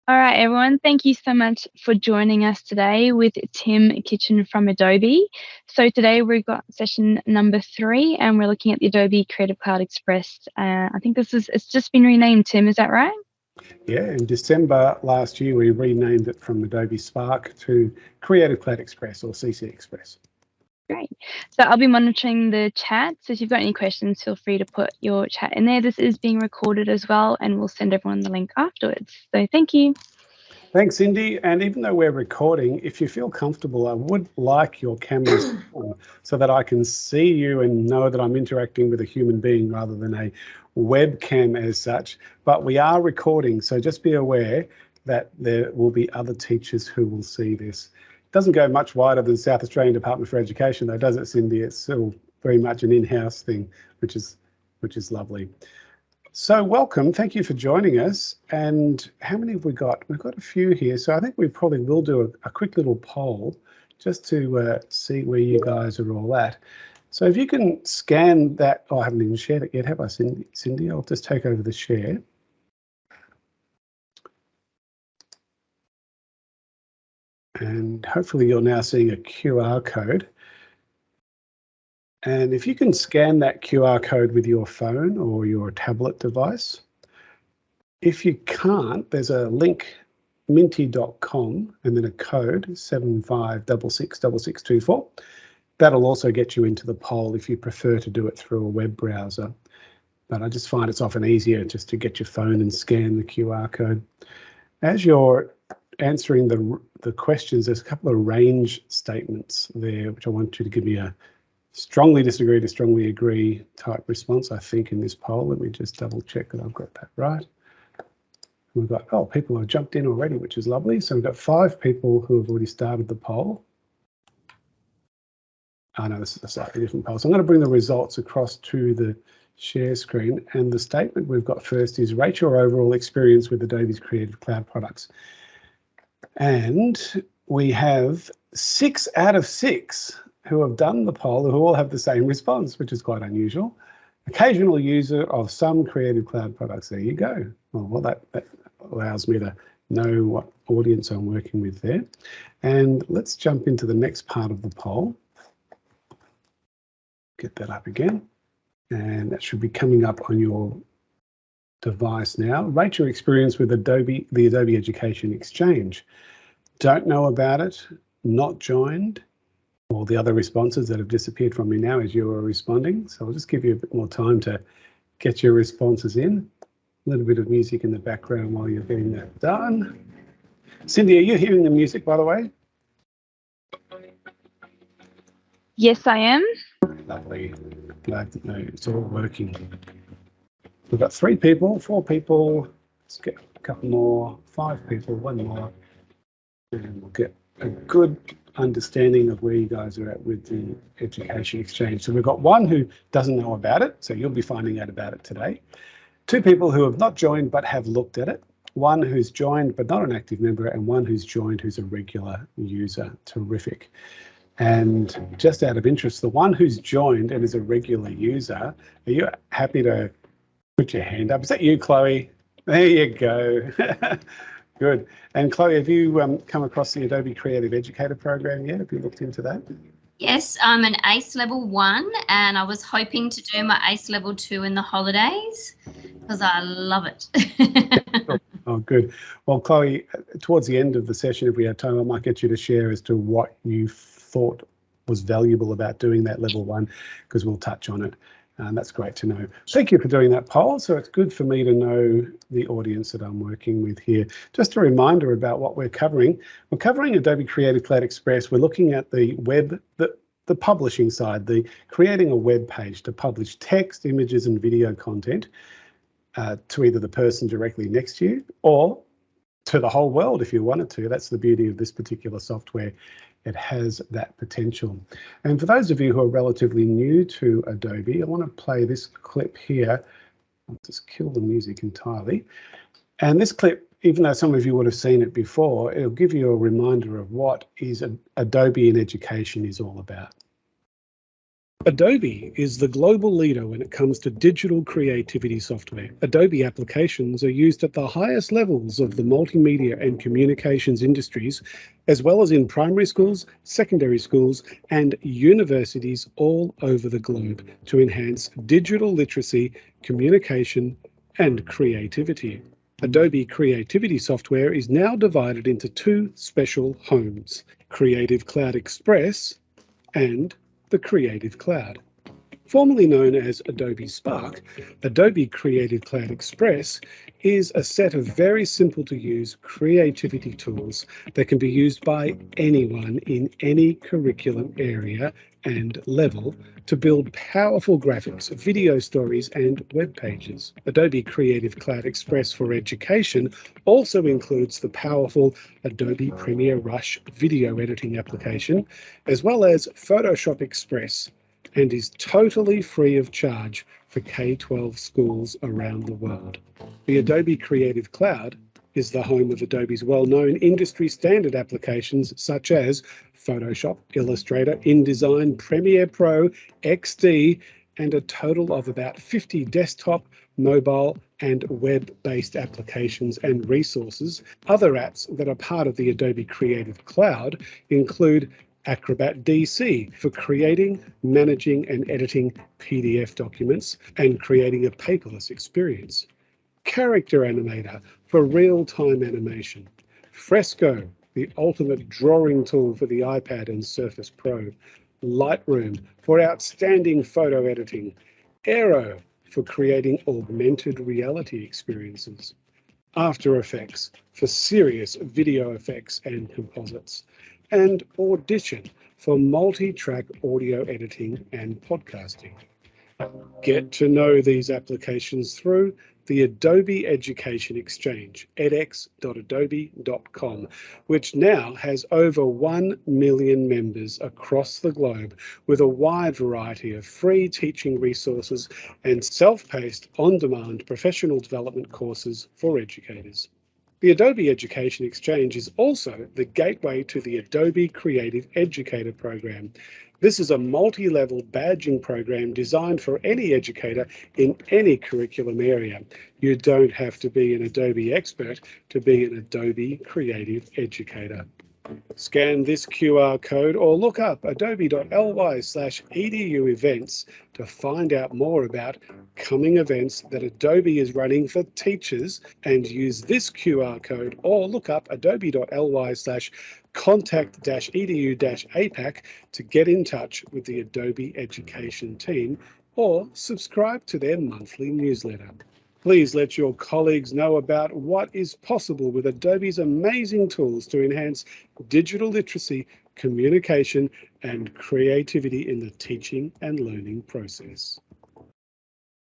All right, everyone. Thank you so much for joining us today with Tim Kitchen from Adobe. So today we've got session number 3, and we're looking at the Adobe Creative Cloud Express. I think it's just been renamed, Tim. Is that right? Yeah, in December last year, we renamed it from Adobe Spark to Creative Cloud Express or CC Express. Great. So I'll be monitoring the chat. So if you've got any questions, feel free to put your chat in there. This is being recorded as well, and we'll send everyone the link afterwards. So thank you. Thanks, Cindy. And even though we're recording, if you feel comfortable, I would like your cameras on so that I can see you and know that I'm interacting with a human being rather than a webcam as such. But we are recording, so just be aware that there will be other teachers who will see this. It doesn't go much wider than South Australian Department for Education, though, does it, Cindy? It's still very much an in-house thing, which is lovely. So welcome, thank you for joining us. And how many have we got? We've got a few here. So I think we probably will do a quick little poll just to see where you guys are all at. So if you can scan that, I haven't even shared it yet, have I, Cindy? I'll just take over the share. And hopefully you're now seeing a QR code. And if you can scan that QR code with your phone or your tablet device, if you can't, there's a link, minty.com, and then a code 75666624. That'll also get you into the poll if you prefer to do it through a web browser. But I just find it's often easier just to get your phone and scan the QR code. As you're answering the questions, there's a couple of range statements there, which I want you to give me a strongly disagree to strongly agree type response, I think, in this poll. Let me just double check that I've got that right. We've got, people have jumped in already, which is lovely. So we've got 5 people who have already started the poll. Oh no, this is a slightly different poll. So I'm going to bring the results across to the share screen. And the statement we've got first is rate your overall experience with Adobe's Creative Cloud products. And we have 6 out of 6 who have done the poll who all have the same response, which is quite unusual. Occasional user of some Creative Cloud products. There you go. Well, that allows me to know what audience I'm working with there. And let's jump into the next part of the poll. Get that up again. And that should be coming up on your device now. Rate your experience with the Adobe Education Exchange. Don't know about it, not joined. All the other responses that have disappeared from me now as you are responding. So I'll just give you a bit more time to get your responses in. A little bit of music in the background while you're getting that done. Cindy, are you hearing the music, by the way? Yes, I am. Lovely. Glad to know it's all working. We've got 3 people, 4 people. Let's get a couple more, 5 people, 1 more. And we'll get a good understanding of where you guys are at with the Education Exchange. So we've got 1 who doesn't know about it, so you'll be finding out about it today. 2 people who have not joined but have looked at it. 1 who's joined but not an active member, and 1 who's joined who's a regular user. Terrific. And just out of interest, the 1 who's joined and is a regular user, are you happy to put your hand up? Is that you, Chloe? There you go. Good. And Chloe, have you come across the Adobe Creative Educator program yet? Have you looked into that? Yes, I'm an ACE level 1 and I was hoping to do my ACE level 2 in the holidays because I love it. Oh, good. Well, Chloe, towards the end of the session, if we have time, I might get you to share as to what you thought was valuable about doing that level 1, because we'll touch on it. And that's great to know. Thank you for doing that poll. So it's good for me to know the audience that I'm working with here. Just a reminder about what we're covering. We're covering Adobe Creative Cloud Express. We're looking at the web, the publishing side, the creating a web page to publish text, images, and video content to either the person directly next to you or to the whole world if you wanted to. That's the beauty of this particular software. It has that potential. And for those of you who are relatively new to Adobe, I want to play this clip here. I'll just kill the music entirely. And this clip, even though some of you would have seen it before, it'll give you a reminder of what is Adobe in education is all about. Adobe is the global leader when it comes to digital creativity software. Adobe applications are used at the highest levels of the multimedia and communications industries, as well as in primary schools, secondary schools, and universities all over the globe to enhance digital literacy, communication, and creativity. Adobe creativity software is now divided into two special homes, Creative Cloud Express and the Creative Cloud. Formerly known as Adobe Spark, Adobe Creative Cloud Express is a set of very simple to use creativity tools that can be used by anyone in any curriculum area and level to build powerful graphics, video stories, and web pages. Adobe Creative Cloud Express for Education also includes the powerful Adobe Premiere Rush video editing application, as well as Photoshop Express, and is totally free of charge for K-12 schools around the world. The Adobe Creative Cloud is the home of Adobe's well-known industry standard applications such as Photoshop, Illustrator, InDesign, Premiere Pro, XD, and a total of about 50 desktop, mobile, and web-based applications and resources. Other apps that are part of the Adobe Creative Cloud include Acrobat DC for creating, managing, and editing PDF documents and creating a paperless experience. Character Animator for real-time animation. Fresco, the ultimate drawing tool for the iPad and Surface Pro. Lightroom for outstanding photo editing. Aero for creating augmented reality experiences. After Effects for serious video effects and composites. And Audition for multi-track audio editing and podcasting. Get to know these applications through the Adobe Education Exchange, edx.adobe.com, which now has over 1 million members across the globe with a wide variety of free teaching resources and self-paced, on-demand professional development courses for educators. The Adobe Education Exchange is also the gateway to the Adobe Creative Educator program. This is a multi-level badging program designed for any educator in any curriculum area. You don't have to be an Adobe expert to be an Adobe Creative Educator. Scan this QR code or look up adobe.ly/edu events to find out more about coming events that Adobe is running for teachers, and use this QR code or look up adobe.ly/contact-edu-APAC to get in touch with the Adobe Education team or subscribe to their monthly newsletter. Please let your colleagues know about what is possible with Adobe's amazing tools to enhance digital literacy, communication, and creativity in the teaching and learning process.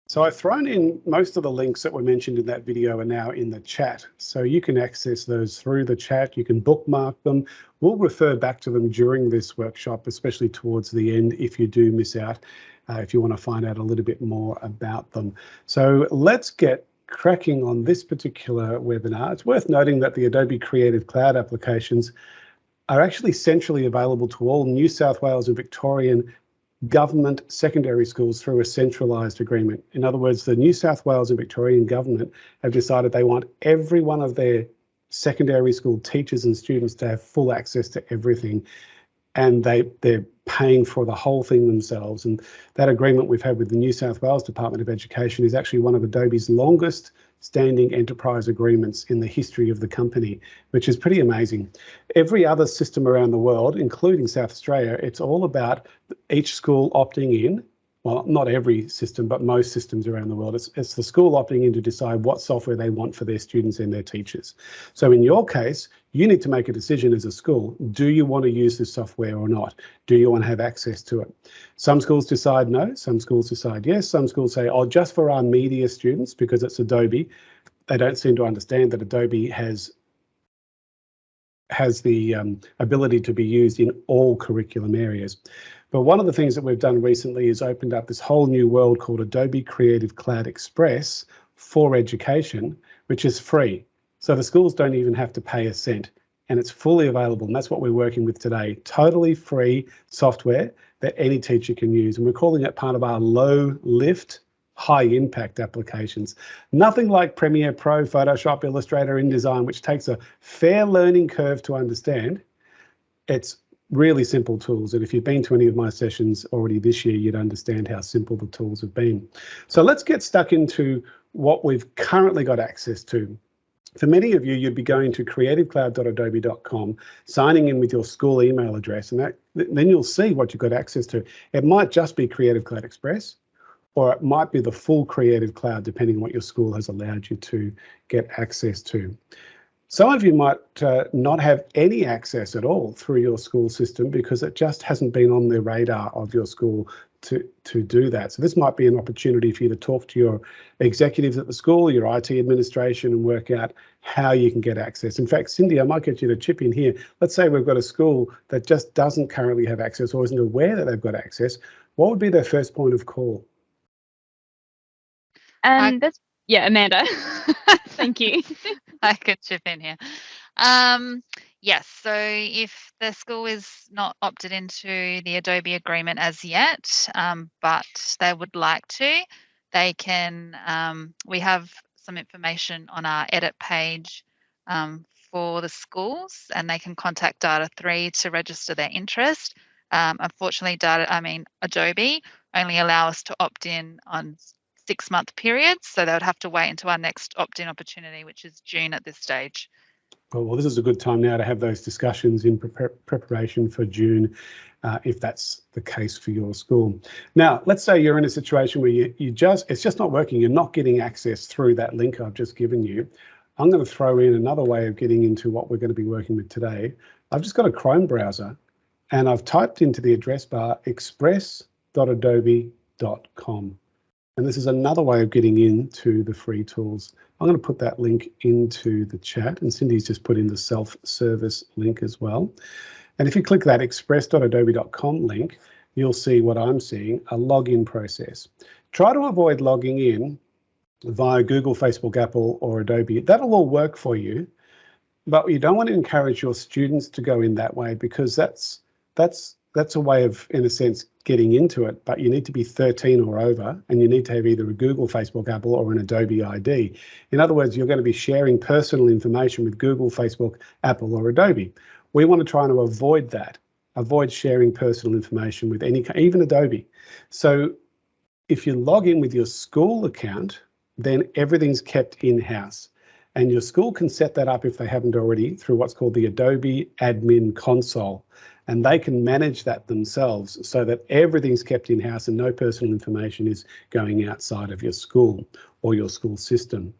So I've thrown in most of the links that were mentioned in that video are now in the chat. So you can access those through the chat. You can bookmark them. We'll refer back to them during this workshop, especially towards the end if you do miss out. If you want to find out a little bit more about them. So let's get cracking on this particular webinar. It's worth noting that the Adobe Creative Cloud applications are actually centrally available to all New South Wales and Victorian government secondary schools through a centralised agreement. In other words, the New South Wales and Victorian government have decided they want every one of their secondary school teachers and students to have full access to everything, and they're paying for the whole thing themselves. And that agreement we've had with the New South Wales Department of Education is actually one of Adobe's longest standing enterprise agreements in the history of the company, which is pretty amazing. Every other system around the world, including South Australia, it's all about each school opting in. Well, not every system, but most systems around the world. It's the school opting in to decide what software they want for their students and their teachers. So in your case, you need to make a decision as a school. Do you want to use this software or not? Do you want to have access to it? Some schools decide no, some schools decide yes, some schools say, oh, just for our media students, because it's Adobe. They don't seem to understand that Adobe has the ability to be used in all curriculum areas. But one of the things that we've done recently is opened up this whole new world called Adobe Creative Cloud Express for Education, which is free. So the schools don't even have to pay a cent, and it's fully available. And that's what we're working with today. Totally free software that any teacher can use. And we're calling it part of our low lift, high impact applications. Nothing like Premiere Pro, Photoshop, Illustrator, InDesign, which takes a fair learning curve to understand. It's really simple tools. And if you've been to any of my sessions already this year, you'd understand how simple the tools have been. So let's get stuck into what we've currently got access to. For many of you, you'd be going to creativecloud.adobe.com, signing in with your school email address, and then you'll see what you've got access to. It might just be Creative Cloud Express, or it might be the full Creative Cloud, depending on what your school has allowed you to get access to. Some of you might not have any access at all through your school system because it just hasn't been on the radar of your school to do that. So this might be an opportunity for you to talk to your executives at the school, your IT administration, and work out how you can get access. In fact, Cindy, I might get you to chip in here. Let's say we've got a school that just doesn't currently have access or isn't aware that they've got access. What would be their first point of call? Yeah, Amanda. Thank you. I could chip in here. Yes, so if the school is not opted into the Adobe agreement as yet, but they would like to, they can, we have some information on our edit page for the schools, and they can contact Data 3 to register their interest. Unfortunately, Adobe only allow us to opt in on 6-month periods, so they would have to wait until our next opt-in opportunity, which is June at this stage. Well, this is a good time now to have those discussions in preparation for June, if that's the case for your school. Now, let's say you're in a situation where it's just not working. You're not getting access through that link I've just given you. I'm going to throw in another way of getting into what we're going to be working with today. I've just got a Chrome browser, and I've typed into the address bar express.adobe.com. And this is another way of getting into the free tools. I'm going to put that link into the chat, and Cindy's just put in the self-service link as well. And if you click that express.adobe.com link, you'll see what I'm seeing, a login process. Try to avoid logging in via Google, Facebook, Apple, or Adobe. That'll all work for you, but you don't want to encourage your students to go in that way, because that's a way of, in a sense, getting into it, but you need to be 13 or over, and you need to have either a Google, Facebook, Apple, or an Adobe ID. In other words, you're going to be sharing personal information with Google, Facebook, Apple, or Adobe. We want to try to avoid that, avoid sharing personal information with even Adobe. So if you log in with your school account, then everything's kept in-house. And your school can set that up, if they haven't already, through what's called the Adobe Admin Console. And they can manage that themselves so that everything's kept in-house and no personal information is going outside of your school or your school system.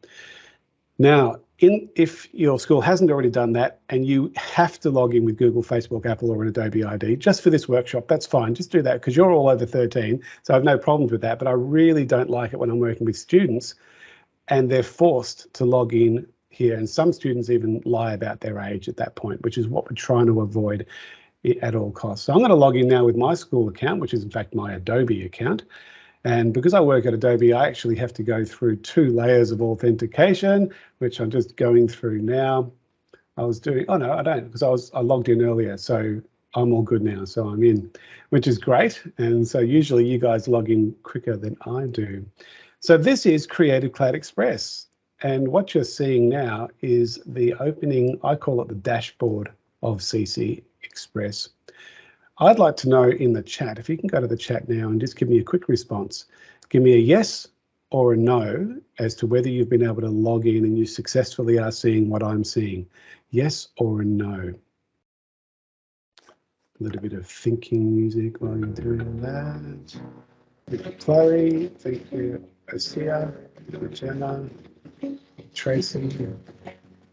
Now, if your school hasn't already done that and you have to log in with Google, Facebook, Apple, or an Adobe ID, just for this workshop, that's fine. Just do that, because you're all over 13, so I have no problems with that. But I really don't like it when I'm working with students and they're forced to log in here. And some students even lie about their age at that point, which is what we're trying to avoid at all costs. So I'm going to log in now with my school account, which is in fact my Adobe account. And because I work at Adobe, I actually have to go through 2 layers of authentication, which I'm just going through now. Oh no, I don't, because I logged in earlier, so I'm all good now. So I'm in, which is great. And so usually you guys log in quicker than I do. So this is Creative Cloud Express. And what you're seeing now is the opening, I call it the dashboard of CC Express. I'd like to know in the chat, if you can go to the chat now and just give me a quick response. Give me a yes or a no as to whether you've been able to log in and you successfully are seeing what I'm seeing. Yes or a no. A little bit of thinking music while you're doing that. Thank you, Chloe. Thank you, Asia, Jenna, Tracy,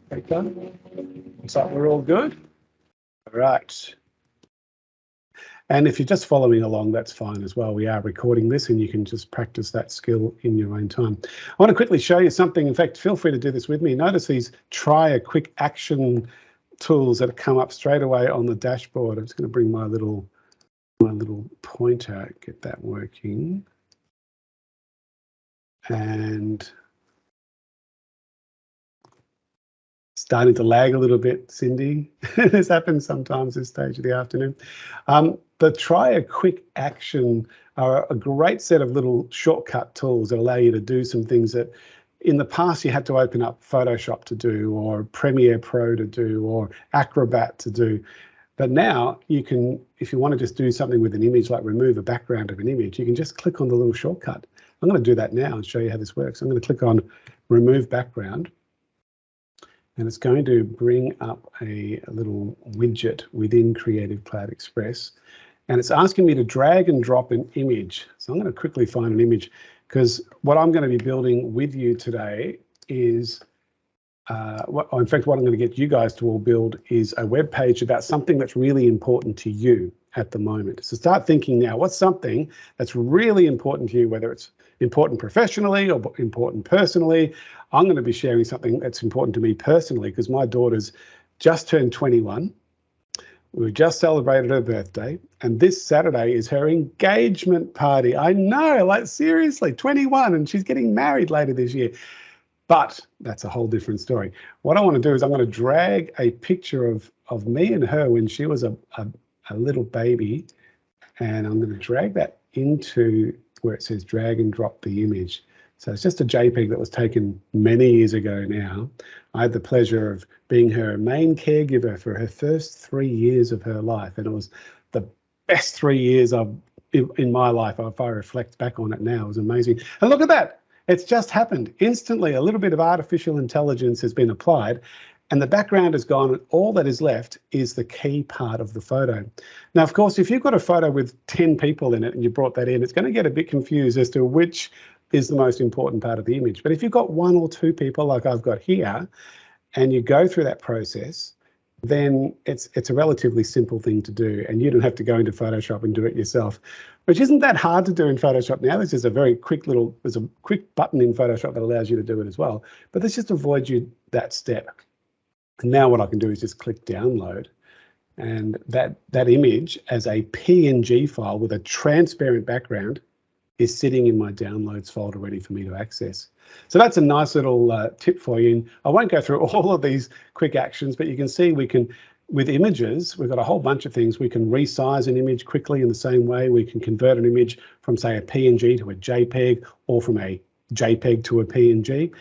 Baker. Looks like we're all good. All right. And if you're just following along, that's fine as well. We are recording this and you can just practice that skill in your own time. I want to quickly show you something. In fact, feel free to do this with me. Notice these try a quick action tools that come up straight away on the dashboard. I'm just going to bring my little pointer, get that working. And starting to lag a little bit, Cindy. This happens sometimes this stage of the afternoon. the try a quick action are a great set of little shortcut tools that allow you to do some things that in the past you had to open up Photoshop to do, or Premiere Pro to do, or Acrobat to do. But now you can, if you want to just do something with an image, like remove a background of an image, you can just click on the little shortcut. I'm going to do that now and show you how this works. I'm going to click on remove background, and it's going to bring up a little widget within Creative Cloud Express. And it's asking me to drag and drop an image. So I'm going to quickly find an image, because what I'm going to be building with you today is, in fact, what I'm going to get you guys to all build is a web page about something that's really important to you at the moment. So start thinking now, what's something that's really important to you, whether it's important professionally or important personally. I'm going to be sharing something that's important to me personally, because my daughter's just turned 21. We just celebrated her birthday, and this Saturday is her engagement party. I know, like seriously, 21, and she's getting married later this year. But that's a whole different story. What I want to do is I'm going to drag a picture of me and her when she was a little baby, and I'm going to drag that into where it says drag and drop the image. So it's just a JPEG that was taken many years ago now. I had the pleasure of being her main caregiver for her first 3 years of her life, and it was the best 3 years in my life. If I reflect back on it now, it was amazing. And look at that. It's just happened instantly. A little bit of artificial intelligence has been applied, and the background is gone, and all that is left is the key part of the photo. Now, of course, if you've got a photo with 10 people in it and you brought that in, it's going to get a bit confused as to which is the most important part of the image. But if you've got 1 or 2 people like I've got here, and you go through that process, then it's a relatively simple thing to do, and you don't have to go into Photoshop and do it yourself, which isn't that hard to do in Photoshop now. This is a very quick there's a quick button in Photoshop that allows you to do it as well, but this just avoids you that step. And now what I can do is just click download, and that image as a PNG file with a transparent background is sitting in my downloads folder ready for me to access. So that's a nice little tip for you. And I won't go through all of these quick actions, but you can see we can, with images, we've got a whole bunch of things. We can resize an image quickly in the same way. We can convert an image from, say, a PNG to a JPEG, or from a JPEG to a PNG.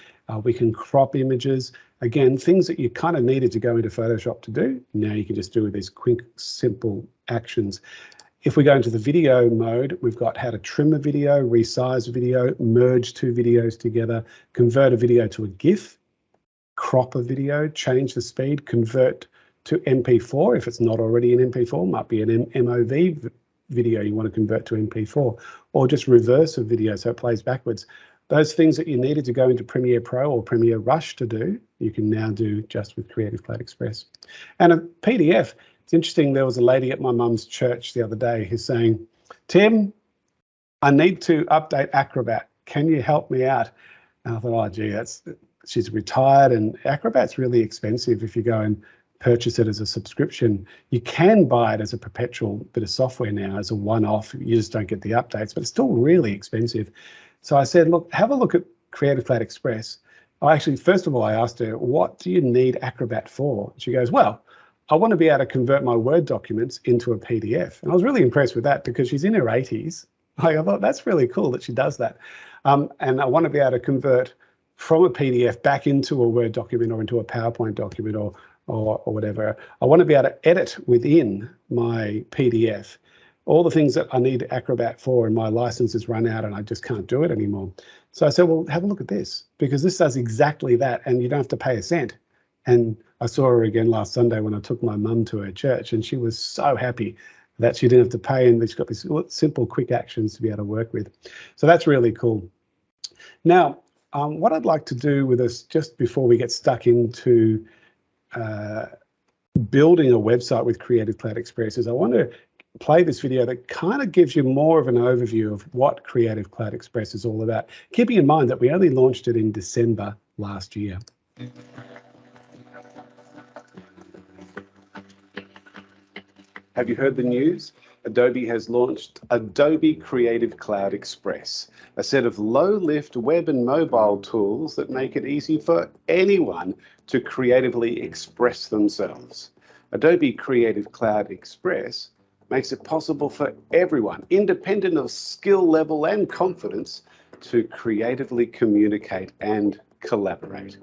We can crop images. Again, things that you kind of needed to go into Photoshop to do, now you can just do with these quick, simple actions. If we go into the video mode, we've got how to trim a video, resize a video, merge 2 videos together, convert a video to a GIF, crop a video, change the speed, convert to MP4 if it's not already an MP4, might be an MOV video you want to convert to MP4, or just reverse a video so it plays backwards. Those things that you needed to go into Premiere Pro or Premiere Rush to do, you can now do just with Creative Cloud Express. And a PDF. It's interesting, there was a lady at my mum's church the other day who's saying, Tim, I need to update Acrobat. Can you help me out? And I thought, oh, gee, she's retired, and Acrobat's really expensive if you go and purchase it as a subscription. You can buy it as a perpetual bit of software now, as a one-off. You just don't get the updates, but it's still really expensive. So I said, look, have a look at Creative Cloud Express. First of all, I asked her, what do you need Acrobat for? She goes, well, I want to be able to convert my Word documents into a PDF. And I was really impressed with that, because she's in her 80s. I thought that's really cool that she does that. And I want to be able to convert from a PDF back into a Word document or into a PowerPoint document or whatever. I want to be able to edit within my PDF all the things that I need Acrobat for, and my license has run out and I just can't do it anymore. So I said, well, have a look at this, because this does exactly that, and you don't have to pay a cent. And I saw her again last Sunday when I took my mum to her church, and she was so happy that she didn't have to pay, and she's got these simple, quick actions to be able to work with. So that's really cool. Now, what I'd like to do with us, just before we get stuck into building a website with Creative Cloud Express, is I want to play this video that kind of gives you more of an overview of what Creative Cloud Express is all about, keeping in mind that we only launched it in December last year. Have you heard the news? Adobe has launched Adobe Creative Cloud Express, a set of low-lift web and mobile tools that make it easy for anyone to creatively express themselves. Adobe Creative Cloud Express makes it possible for everyone, independent of skill level and confidence, to creatively communicate and collaborate.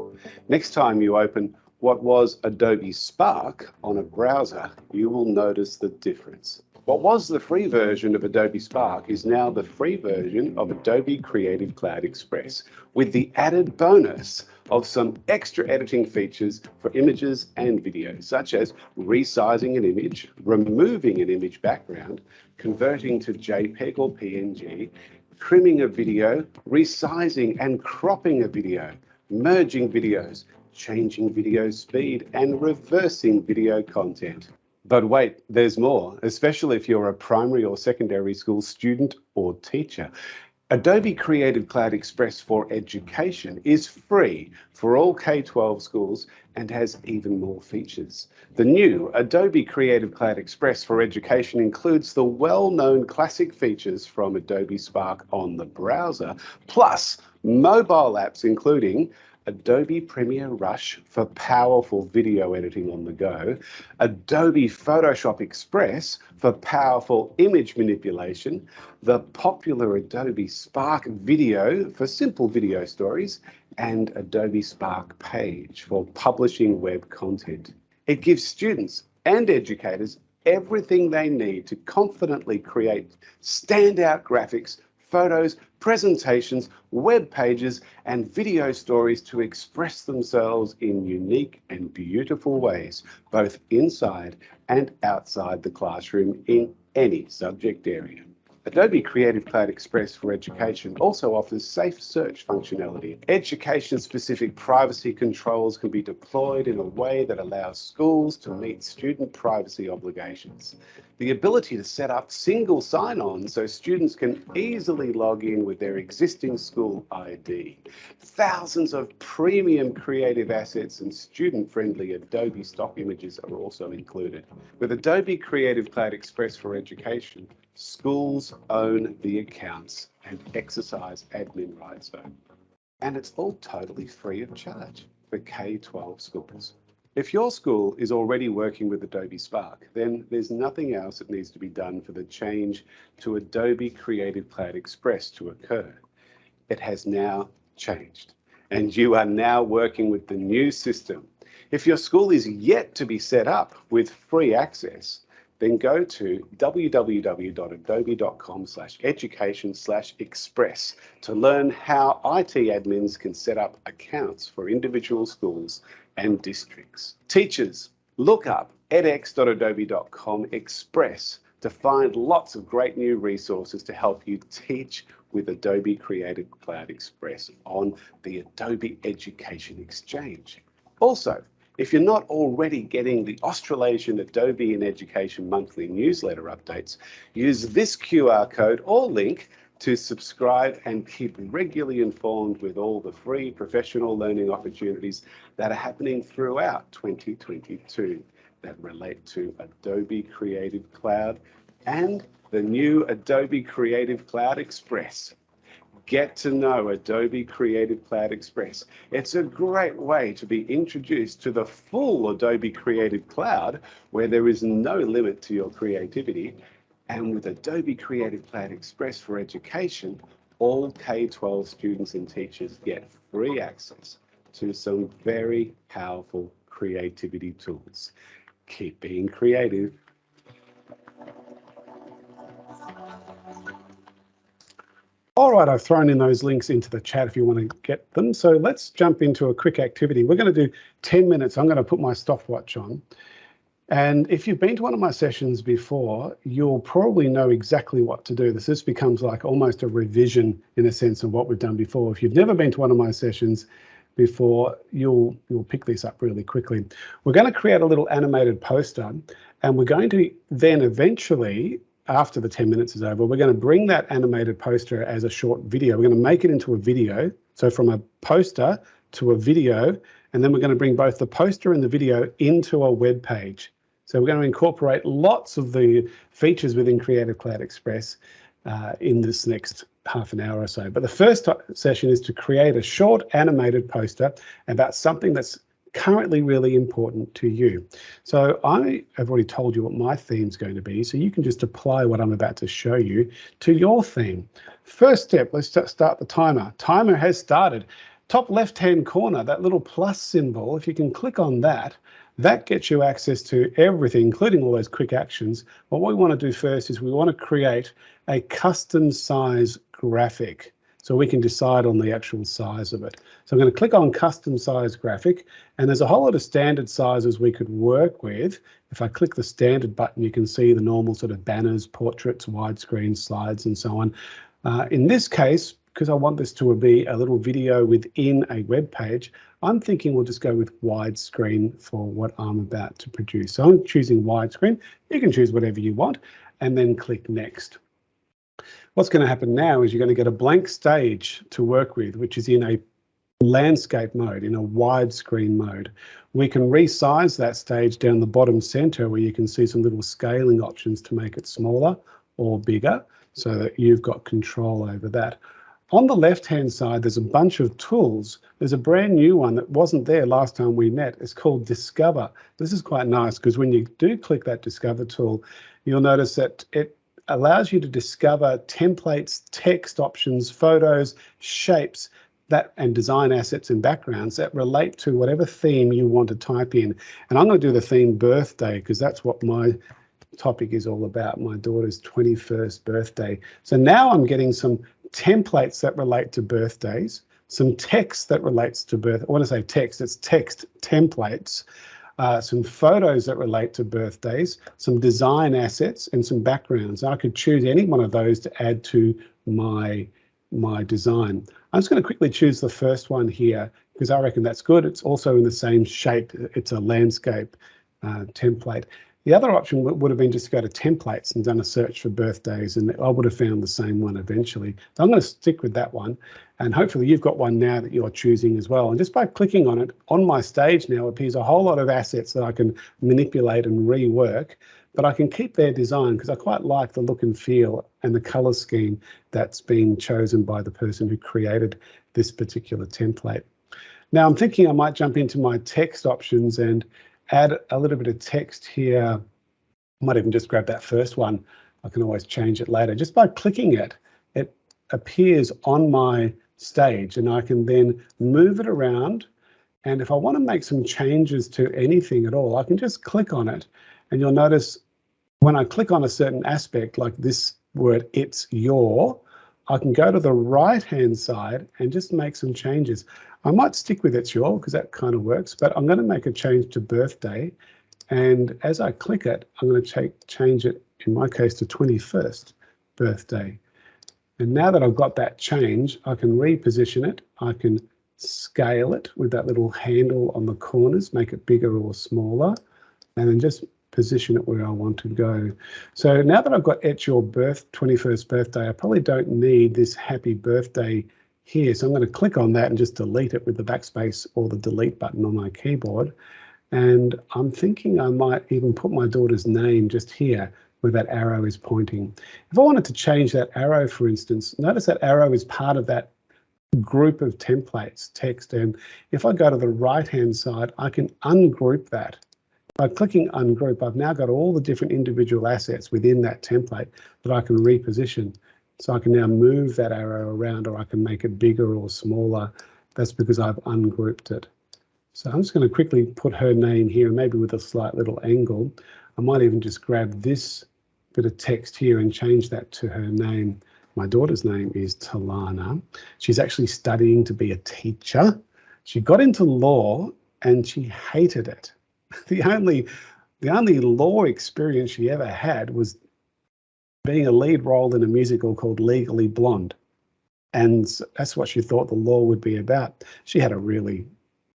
Next time you open what was Adobe Spark on a browser, you will notice the difference. What was the free version of Adobe Spark is now the free version of Adobe Creative Cloud Express, with the added bonus of some extra editing features for images and videos, such as resizing an image, removing an image background, converting to JPEG or PNG, trimming a video, resizing and cropping a video, merging videos, changing video speed, and reversing video content. But wait, there's more, especially if you're a primary or secondary school student or teacher. Adobe Creative Cloud Express for Education is free for all K-12 schools and has even more features. The new Adobe Creative Cloud Express for Education includes the well-known classic features from Adobe Spark on the browser, plus mobile apps including Adobe Premiere Rush for powerful video editing on the go, Adobe Photoshop Express for powerful image manipulation, the popular Adobe Spark Video for simple video stories, and Adobe Spark Page for publishing web content. It gives students and educators everything they need to confidently create standout graphics, photos, presentations, web pages, and video stories to express themselves in unique and beautiful ways, both inside and outside the classroom in any subject area. Adobe Creative Cloud Express for Education also offers safe search functionality. Education-specific privacy controls can be deployed in a way that allows schools to meet student privacy obligations. The ability to set up single sign-on so students can easily log in with their existing school ID. Thousands of premium creative assets and student-friendly Adobe stock images are also included. With Adobe Creative Cloud Express for Education, schools own the accounts and exercise admin rights over. And it's all totally free of charge for K-12 schools. If your school is already working with Adobe Spark, then there's nothing else that needs to be done for the change to Adobe Creative Cloud Express to occur. It has now changed, and you are now working with the new system. If your school is yet to be set up with free access, then go to www.adobe.com/education/express to learn how IT admins can set up accounts for individual schools and districts. Teachers, look up edx.adobe.com/express to find lots of great new resources to help you teach with Adobe Creative Cloud Express on the Adobe Education Exchange. Also, if you're not already getting the Australasian Adobe in Education monthly newsletter updates, use this QR code or link to subscribe and keep regularly informed with all the free professional learning opportunities that are happening throughout 2022 that relate to Adobe Creative Cloud and the new Adobe Creative Cloud Express. Get to know Adobe Creative Cloud Express. It's a great way to be introduced to the full Adobe Creative Cloud, where there is no limit to your creativity. And with Adobe Creative Cloud Express for Education, all K-12 students and teachers get free access to some very powerful creativity tools. Keep being creative. All right, I've thrown in those links into the chat if you want to get them. So let's jump into a quick activity. We're going to do 10 minutes. I'm going to put my stopwatch on. And if you've been to one of my sessions before, you'll probably know exactly what to do. This becomes like almost a revision in a sense of what we've done before. If you've never been to one of my sessions before, you'll pick this up really quickly. We're going to create a little animated poster, and we're going to then eventually, after the 10 minutes is over, we're going to bring that animated poster as a short video. We're going to make it into a video. So from a poster to a video, and then we're going to bring both the poster and the video into a web page. So we're going to incorporate lots of the features within Creative Cloud Express in this next half an hour or so. But the first session is to create a short animated poster about something that's currently really important to you. So I have already told you what my theme's going to be, so you can just apply what I'm about to show you to your theme. First step, let's start the timer. Timer has started. Top left-hand corner, that little plus symbol, if you can click on that, that gets you access to everything, including all those quick actions. But what we want to do first is we want to create a custom size graphic so we can decide on the actual size of it. So I'm going to click on custom size graphic, and there's a whole lot of standard sizes we could work with. If I click the standard button, you can see the normal sort of banners, portraits, widescreen, slides, and so on. In this case, because I want this to be a little video within a web page, I'm thinking we'll just go with widescreen for what I'm about to produce. So I'm choosing widescreen. You can choose whatever you want, and then click next. What's going to happen now is you're going to get a blank stage to work with, which is in a landscape mode, in a widescreen mode. We can resize that stage down the bottom center where you can see some little scaling options to make it smaller or bigger so that you've got control over that. On the left-hand side, there's a bunch of tools. There's a brand new one that wasn't there last time we met. It's called Discover. This is quite nice because when you do click that Discover tool, you'll notice that it allows you to discover templates, text options, photos, shapes, and design assets and backgrounds that relate to whatever theme you want to type in. And I'm going to do the theme birthday because that's what my topic is all about, my daughter's 21st birthday. So now I'm getting some templates that relate to birthdays, some text that relates to birth. I want to say text, it's text templates, some photos that relate to birthdays, some design assets, and some backgrounds. I could choose any one of those to add to my design. I'm just going to quickly choose the first one here because I reckon that's good. It's also in the same shape. It's a landscape template. The other option would have been just to go to templates and done a search for birthdays, and I would have found the same one eventually. So I'm going to stick with that one, and hopefully you've got one now that you're choosing as well. And just by clicking on it, on my stage now appears a whole lot of assets that I can manipulate and rework, but I can keep their design because I quite like the look and feel and the color scheme that's been chosen by the person who created this particular template. Now I'm thinking I might jump into my text options and add a little bit of text here. I might even just grab that first one. I can always change it later. Just by clicking it, it appears on my stage and I can then move it around. And if I want to make some changes to anything at all, I can just click on it. And you'll notice when I click on a certain aspect, like this word, it's your, I can go to the right-hand side and just make some changes. I might stick with it's your because that kind of works, but I'm going to make a change to birthday. And as I click it, I'm going to change it, in my case, to 21st birthday. And now that I've got that change, I can reposition it. I can scale it with that little handle on the corners, make it bigger or smaller, and then just position it where I want to go. So now that I've got it's your 21st birthday, I probably don't need this happy birthday here. So I'm going to click on that and just delete it with the backspace or the delete button on my keyboard. And I'm thinking I might even put my daughter's name just here where that arrow is pointing. If I wanted to change that arrow, for instance, notice that arrow is part of that group of templates, text. And if I go to the right-hand side, I can ungroup that. By clicking ungroup, I've now got all the different individual assets within that template that I can reposition. So I can now move that arrow around, or I can make it bigger or smaller. That's because I've ungrouped it. So I'm just going to quickly put her name here, maybe with a slight little angle. I might even just grab this bit of text here and change that to her name. My daughter's name is Talana. She's actually studying to be a teacher. She got into law and she hated it. The only law experience she ever had was being a lead role in a musical called Legally Blonde. And that's what she thought the law would be about. She had a really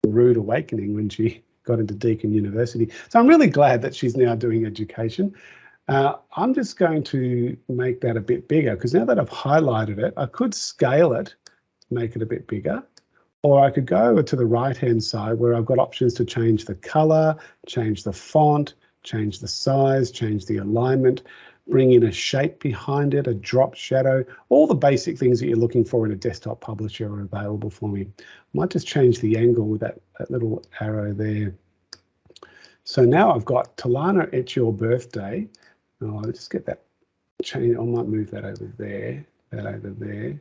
rude awakening when she got into Deakin University. So I'm really glad that she's now doing education. I'm just going to make that a bit bigger because now that I've highlighted it, I could scale it, make it a bit bigger. Or I could go over to the right-hand side where I've got options to change the color, change the font, change the size, change the alignment. bring in a shape behind it, a drop shadow, all the basic things that you're looking for in a desktop publisher are available for me. I might just change the angle with that little arrow there. So now I've got Talana, It's Your Birthday. Oh, I'll just get that change. I might move that over there, that over there,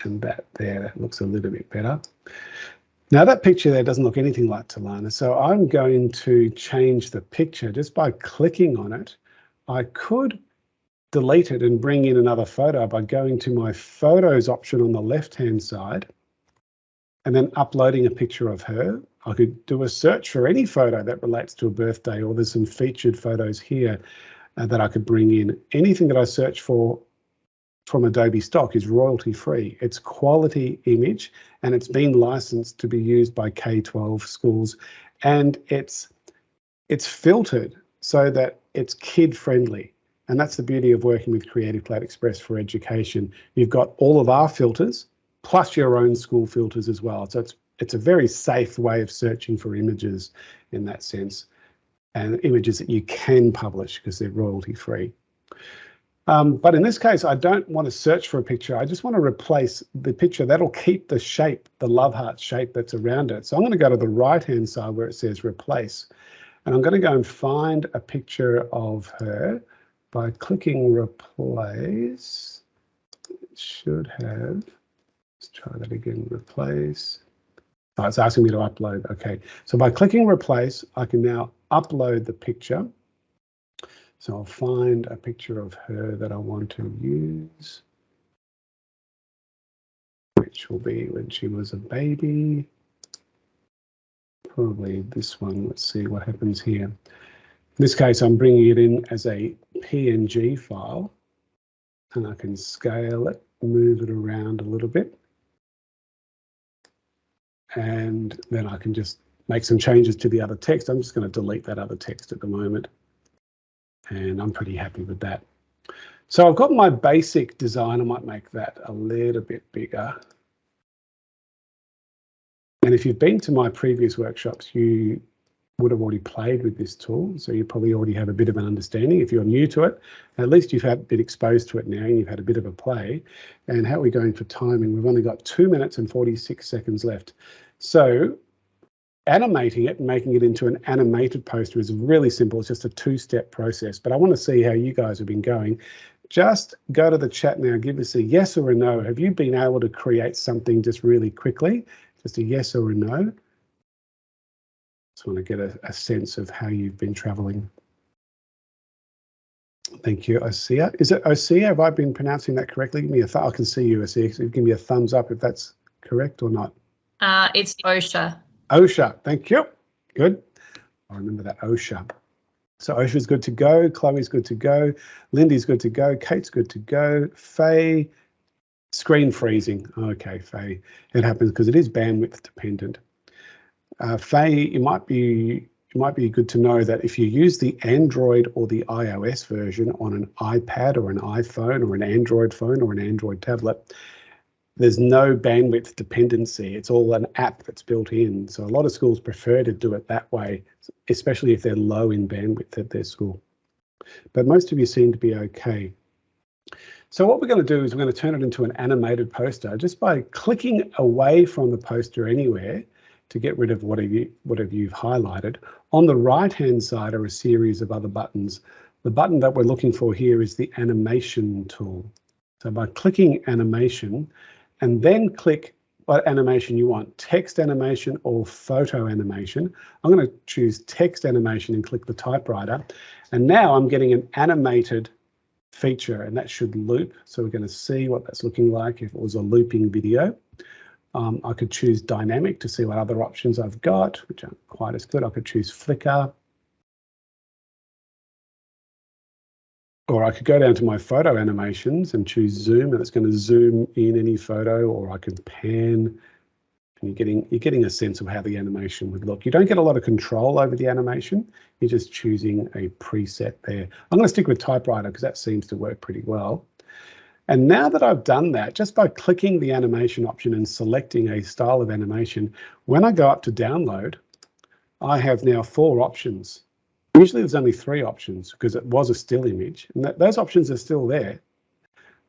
and that there. That looks a little bit better. Now that picture there doesn't look anything like Talana, so I'm going to change the picture just by clicking on it. I could delete it and bring in another photo by going to my photos option on the left-hand side and then uploading a picture of her. I could do a search for any photo that relates to a birthday, or there's some featured photos here that I could bring in. Anything that I search for from Adobe stock is royalty free. It's quality image and it's been licensed to be used by K-12 schools, and it's filtered so that it's kid friendly. And that's the beauty of working with Creative Cloud Express for education. You've got all of our filters plus your own school filters as well. So it's a very safe way of searching for images in that sense, and images that you can publish because they're royalty free. But in this case, I don't want to search for a picture. I just want to replace the picture. That'll keep the shape, the love heart shape that's around it. So I'm going to go to the right-hand side where it says replace. And I'm going to go and find a picture of her by clicking replace. It should have, let's try that again, replace. Oh, it's asking me to upload. Okay, so by clicking replace, I can now upload the picture. So I'll find a picture of her that I want to use, which will be when she was a baby. Probably this one. Let's see what happens here. In this case, I'm bringing it in as a PNG file, and I can scale it, move it around a little bit, and then I can just make some changes to the other text. I'm just going to delete that other text at the moment, and I'm pretty happy with that. So I've got my basic design. I might make that a little bit bigger. And if you've been to my previous workshops, you would have already played with this tool, so you probably already have a bit of an understanding. If you're new to it, at least you've been exposed to it now and you've had a bit of a play. And how are we going for timing? We've only got 2 minutes and 46 seconds left. So animating it and making it into an animated poster is really simple. It's just a two-step process, but I want to see how you guys have been going. Just go to the chat now, give us a yes or a no. Have you been able to create something just really quickly? Just a yes or a no. Just want to get a sense of how you've been traveling. Thank you, Osea. Is it Osea? Have I been pronouncing that correctly? Give me a I can see you, Osea. So give me a thumbs up if that's correct or not. It's OSHA. OSHA, thank you. Good. I remember that, OSHA. So OSHA's good to go. Chloe's good to go. Lindy's good to go. Kate's good to go. Faye. Screen freezing. Okay, Faye. It happens because it is bandwidth dependent. Faye, it might be good to know that if you use the Android or the iOS version on an iPad or an iPhone or an Android phone or an Android tablet, there's no bandwidth dependency. It's all an app that's built in. So a lot of schools prefer to do it that way, especially if they're low in bandwidth at their school. But most of you seem to be okay. So what we're going to do is we're going to turn it into an animated poster just by clicking away from the poster anywhere to get rid of whatever you've highlighted. On the right-hand side are a series of other buttons. The button that we're looking for here is the animation tool. So by clicking animation and then click what animation you want, text animation or photo animation. I'm going to choose text animation and click the typewriter. And now I'm getting an animated feature, and that should loop. So we're going to see what that's looking like if it was a looping video. I could choose dynamic to see what other options I've got, which aren't quite as good. I could choose flicker. Or I could go down to my photo animations and choose zoom, and it's going to zoom in any photo, or I can pan, and you're getting a sense of how the animation would look. You don't get a lot of control over the animation. You're just choosing a preset there. I'm going to stick with typewriter because that seems to work pretty well. And now that I've done that, just by clicking the animation option and selecting a style of animation, when I go up to download, I have now 4 options. Usually there's only 3 options because it was a still image, and those options are still there.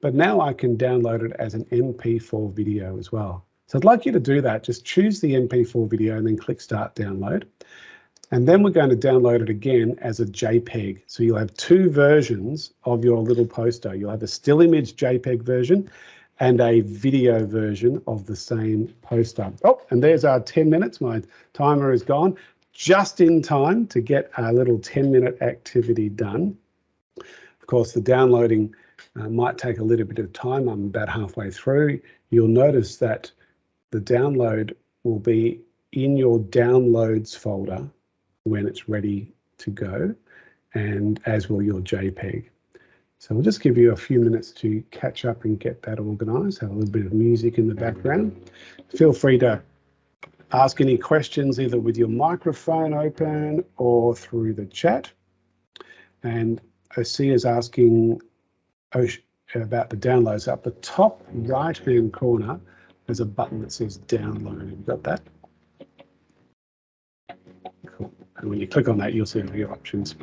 But now I can download it as an MP4 video as well. So I'd like you to do that. Just choose the MP4 video and then click Start Download. And then we're going to download it again as a JPEG. So you'll have 2 versions of your little poster. You'll have a still image JPEG version and a video version of the same poster. Oh, and there's our 10 minutes. My timer is gone. Just in time to get our little 10-minute activity done. Of course, the downloading might take a little bit of time. I'm about halfway through. You'll notice that the download will be in your downloads folder when it's ready to go, and as will your JPEG. So we'll just give you a few minutes to catch up and get that organized. Have a little bit of music in the background. Feel free to ask any questions either with your microphone open or through the chat. And Osea is asking about the downloads. Up the top right-hand corner, there's a button that says download. Have you got that? Cool. And when you click on that, you'll see your options.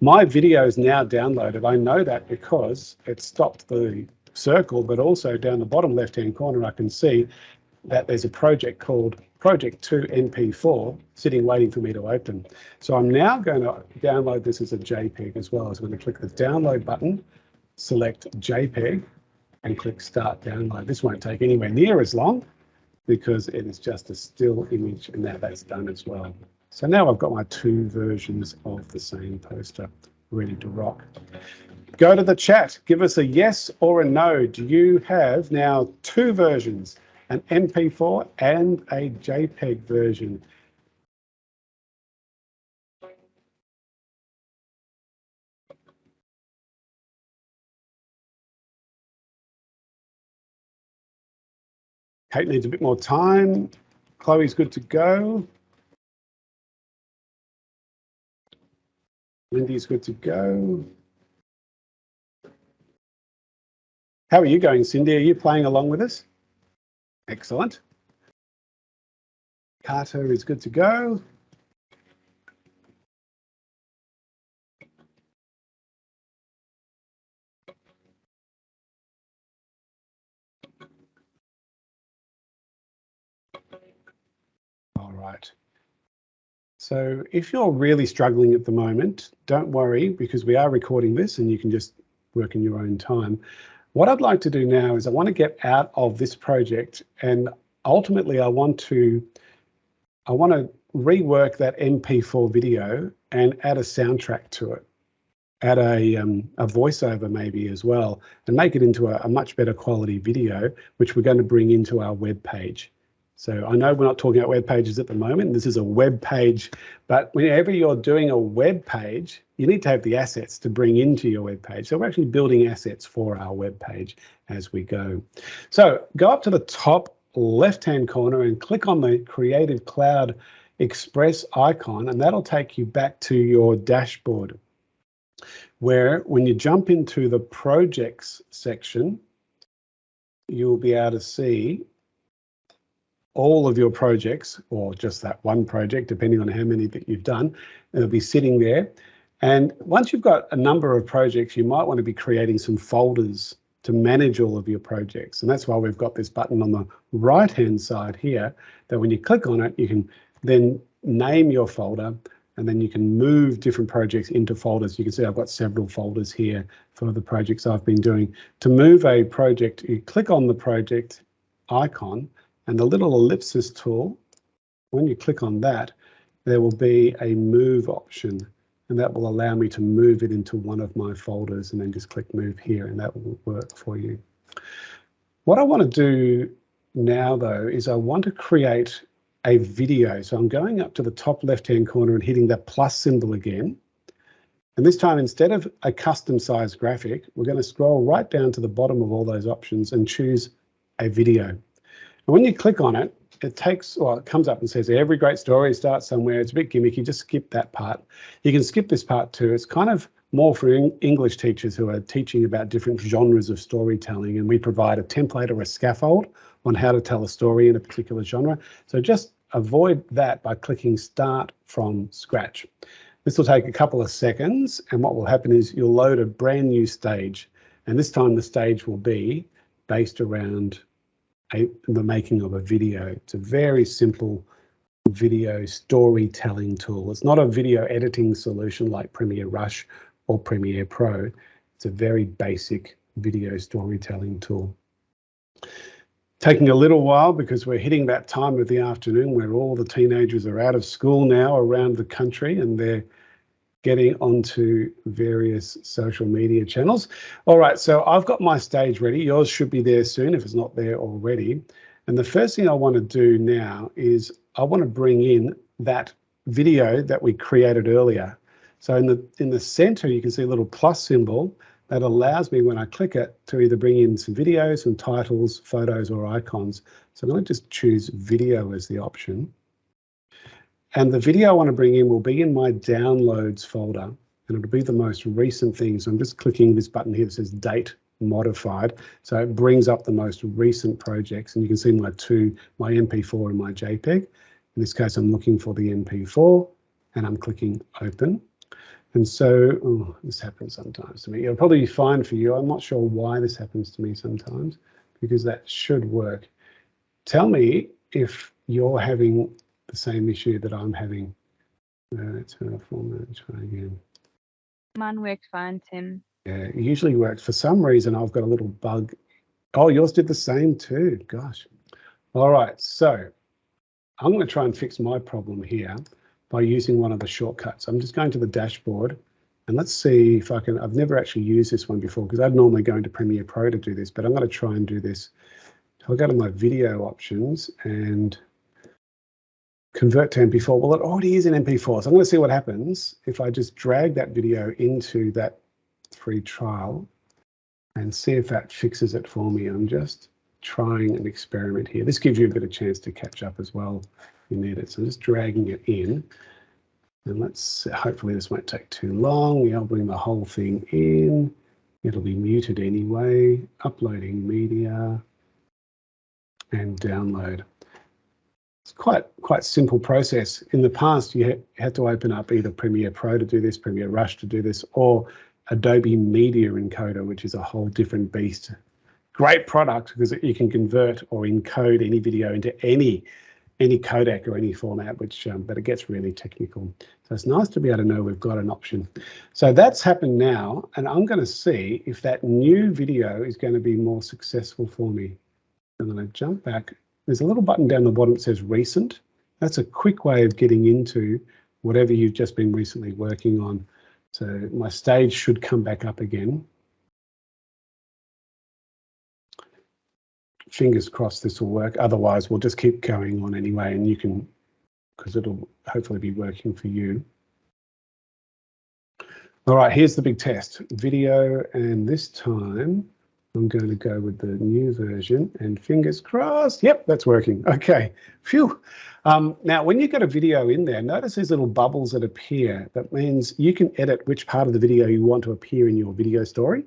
My video is now downloaded. I know that because it stopped the circle, but also down the bottom left-hand corner, I can see that there's a project called Project 2 MP4 sitting waiting for me to open. So I'm now going to download this as a JPEG as well. So I'm going to click the download button, select JPEG, and click Start Download. This won't take anywhere near as long because it is just a still image, and now that's done as well. So now I've got my 2 versions of the same poster ready to rock. Go to the chat, give us a yes or a no. Do you have now 2 versions, an MP4 and a JPEG version? Kate needs a bit more time. Chloe's good to go. Lindy's good to go. How are you going, Cindy? Are you playing along with us? Excellent. Carter is good to go. All right. So if you're really struggling at the moment, don't worry, because we are recording this and you can just work in your own time. What I'd like to do now is I want to get out of this project, and ultimately I want to rework that MP4 video and add a soundtrack to it, add a voiceover maybe as well, and make it into a much better quality video, which we're going to bring into our web page. So I know we're not talking about web pages at the moment. This is a web page, but whenever you're doing a web page, you need to have the assets to bring into your web page. So we're actually building assets for our web page as we go. So go up to the top left-hand corner and click on the Creative Cloud Express icon, and that'll take you back to your dashboard, where when you jump into the projects section, you'll be able to see all of your projects, or just that one project, depending on how many that you've done. It'll be sitting there. And once you've got a number of projects, you might want to be creating some folders to manage all of your projects. And that's why we've got this button on the right-hand side here, that when you click on it, you can then name your folder, and then you can move different projects into folders. You can see I've got several folders here for the projects I've been doing. To move a project, you click on the project icon, and the little ellipsis tool, when you click on that, there will be a move option, and that will allow me to move it into one of my folders, and then just click move here, and that will work for you. What I want to do now though is I want to create a video. So I'm going up to the top left-hand corner and hitting that plus symbol again. And this time, instead of a custom size graphic, we're going to scroll right down to the bottom of all those options and choose a video. And when you click on it, it comes up and says every great story starts somewhere. It's a bit gimmicky, just skip that part. You can skip this part too. It's kind of more for English teachers who are teaching about different genres of storytelling, and we provide a template or a scaffold on how to tell a story in a particular genre. So just avoid that by clicking Start from Scratch. This will take a couple of seconds, and what will happen is you'll load a brand new stage, and this time the stage will be based around the making of a video. It's a very simple video storytelling tool. It's not a video editing solution like Premiere Rush or Premiere Pro. It's a very basic video storytelling tool. Taking a little while because we're hitting that time of the afternoon where all the teenagers are out of school now around the country, and they're getting onto various social media channels. All right, so I've got my stage ready. Yours should be there soon if it's not there already. And the first thing I want to do now is I want to bring in that video that we created earlier. So in the center, you can see a little plus symbol that allows me, when I click it, to either bring in some videos, some titles, photos, or icons. So I'm going to just choose video as the option. And the video I want to bring in will be in my downloads folder, and it'll be the most recent thing. So I'm just clicking this button here that says date modified. So it brings up the most recent projects, and you can see my MP4 and my JPEG. In this case, I'm looking for the MP4 and I'm clicking open. And so, this happens sometimes to me. It'll probably be fine for you. I'm not sure why this happens to me sometimes, because that should work. Tell me if you're having the same issue that I'm having. Turn off format, try again. Mine worked fine, Tim. Yeah, it usually works. For some reason, I've got a little bug. Oh, yours did the same too. Gosh. All right, so I'm going to try and fix my problem here by using one of the shortcuts. I'm just going to the dashboard, and let's see if I can. I've never actually used this one before because I'd normally go into Premiere Pro to do this, but I'm going to try and do this. I'll go to my video options and convert to MP4. Well, it already is in MP4, so I'm going to see what happens if I just drag that video into that free trial and see if that fixes it for me. I'm just trying an experiment here. This gives you a bit of chance to catch up as well if you need it. So I'm just dragging it in, and let's hopefully this won't take too long. I'll bring the whole thing in. It'll be muted anyway. Uploading media and download. It's quite simple process. In the past, you had to open up either Premiere Pro to do this, Premiere Rush to do this, or Adobe Media Encoder, which is a whole different beast. Great product because you can convert or encode any video into any codec or any format, but it gets really technical. So it's nice to be able to know we've got an option. So that's happened now, and I'm going to see if that new video is going to be more successful for me. I'm going to jump back. There's a little button down the bottom that says recent. That's a quick way of getting into whatever you've just been recently working on. So my stage should come back up again. Fingers crossed this will work. Otherwise, we'll just keep going on anyway, and you can, because it'll hopefully be working for you. All right, here's the big test. Video, and this time I'm going to go with the new version, and fingers crossed. Yep, that's working. Okay, phew. Now, when you get a video in there, notice these little bubbles that appear. That means you can edit which part of the video you want to appear in your video story.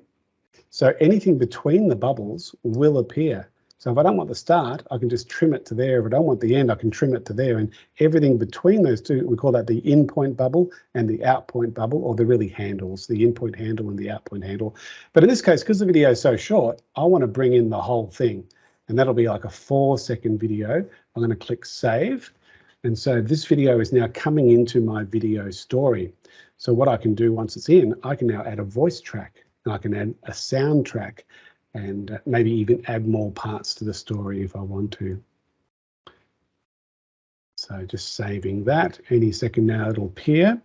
So anything between the bubbles will appear. So if I don't want the start, I can just trim it to there. If I don't want the end, I can trim it to there. And everything between those two, we call that the in point bubble and the out point bubble, or they're really handles, the in point handle and the out point handle. But in this case, because the video is so short, I want to bring in the whole thing. And that'll be like a 4-second video. I'm going to click save. And so this video is now coming into my video story. So what I can do once it's in, I can now add a voice track, and I can add a sound track, and maybe even add more parts to the story if I want to. So just saving that. Any second now it'll appear.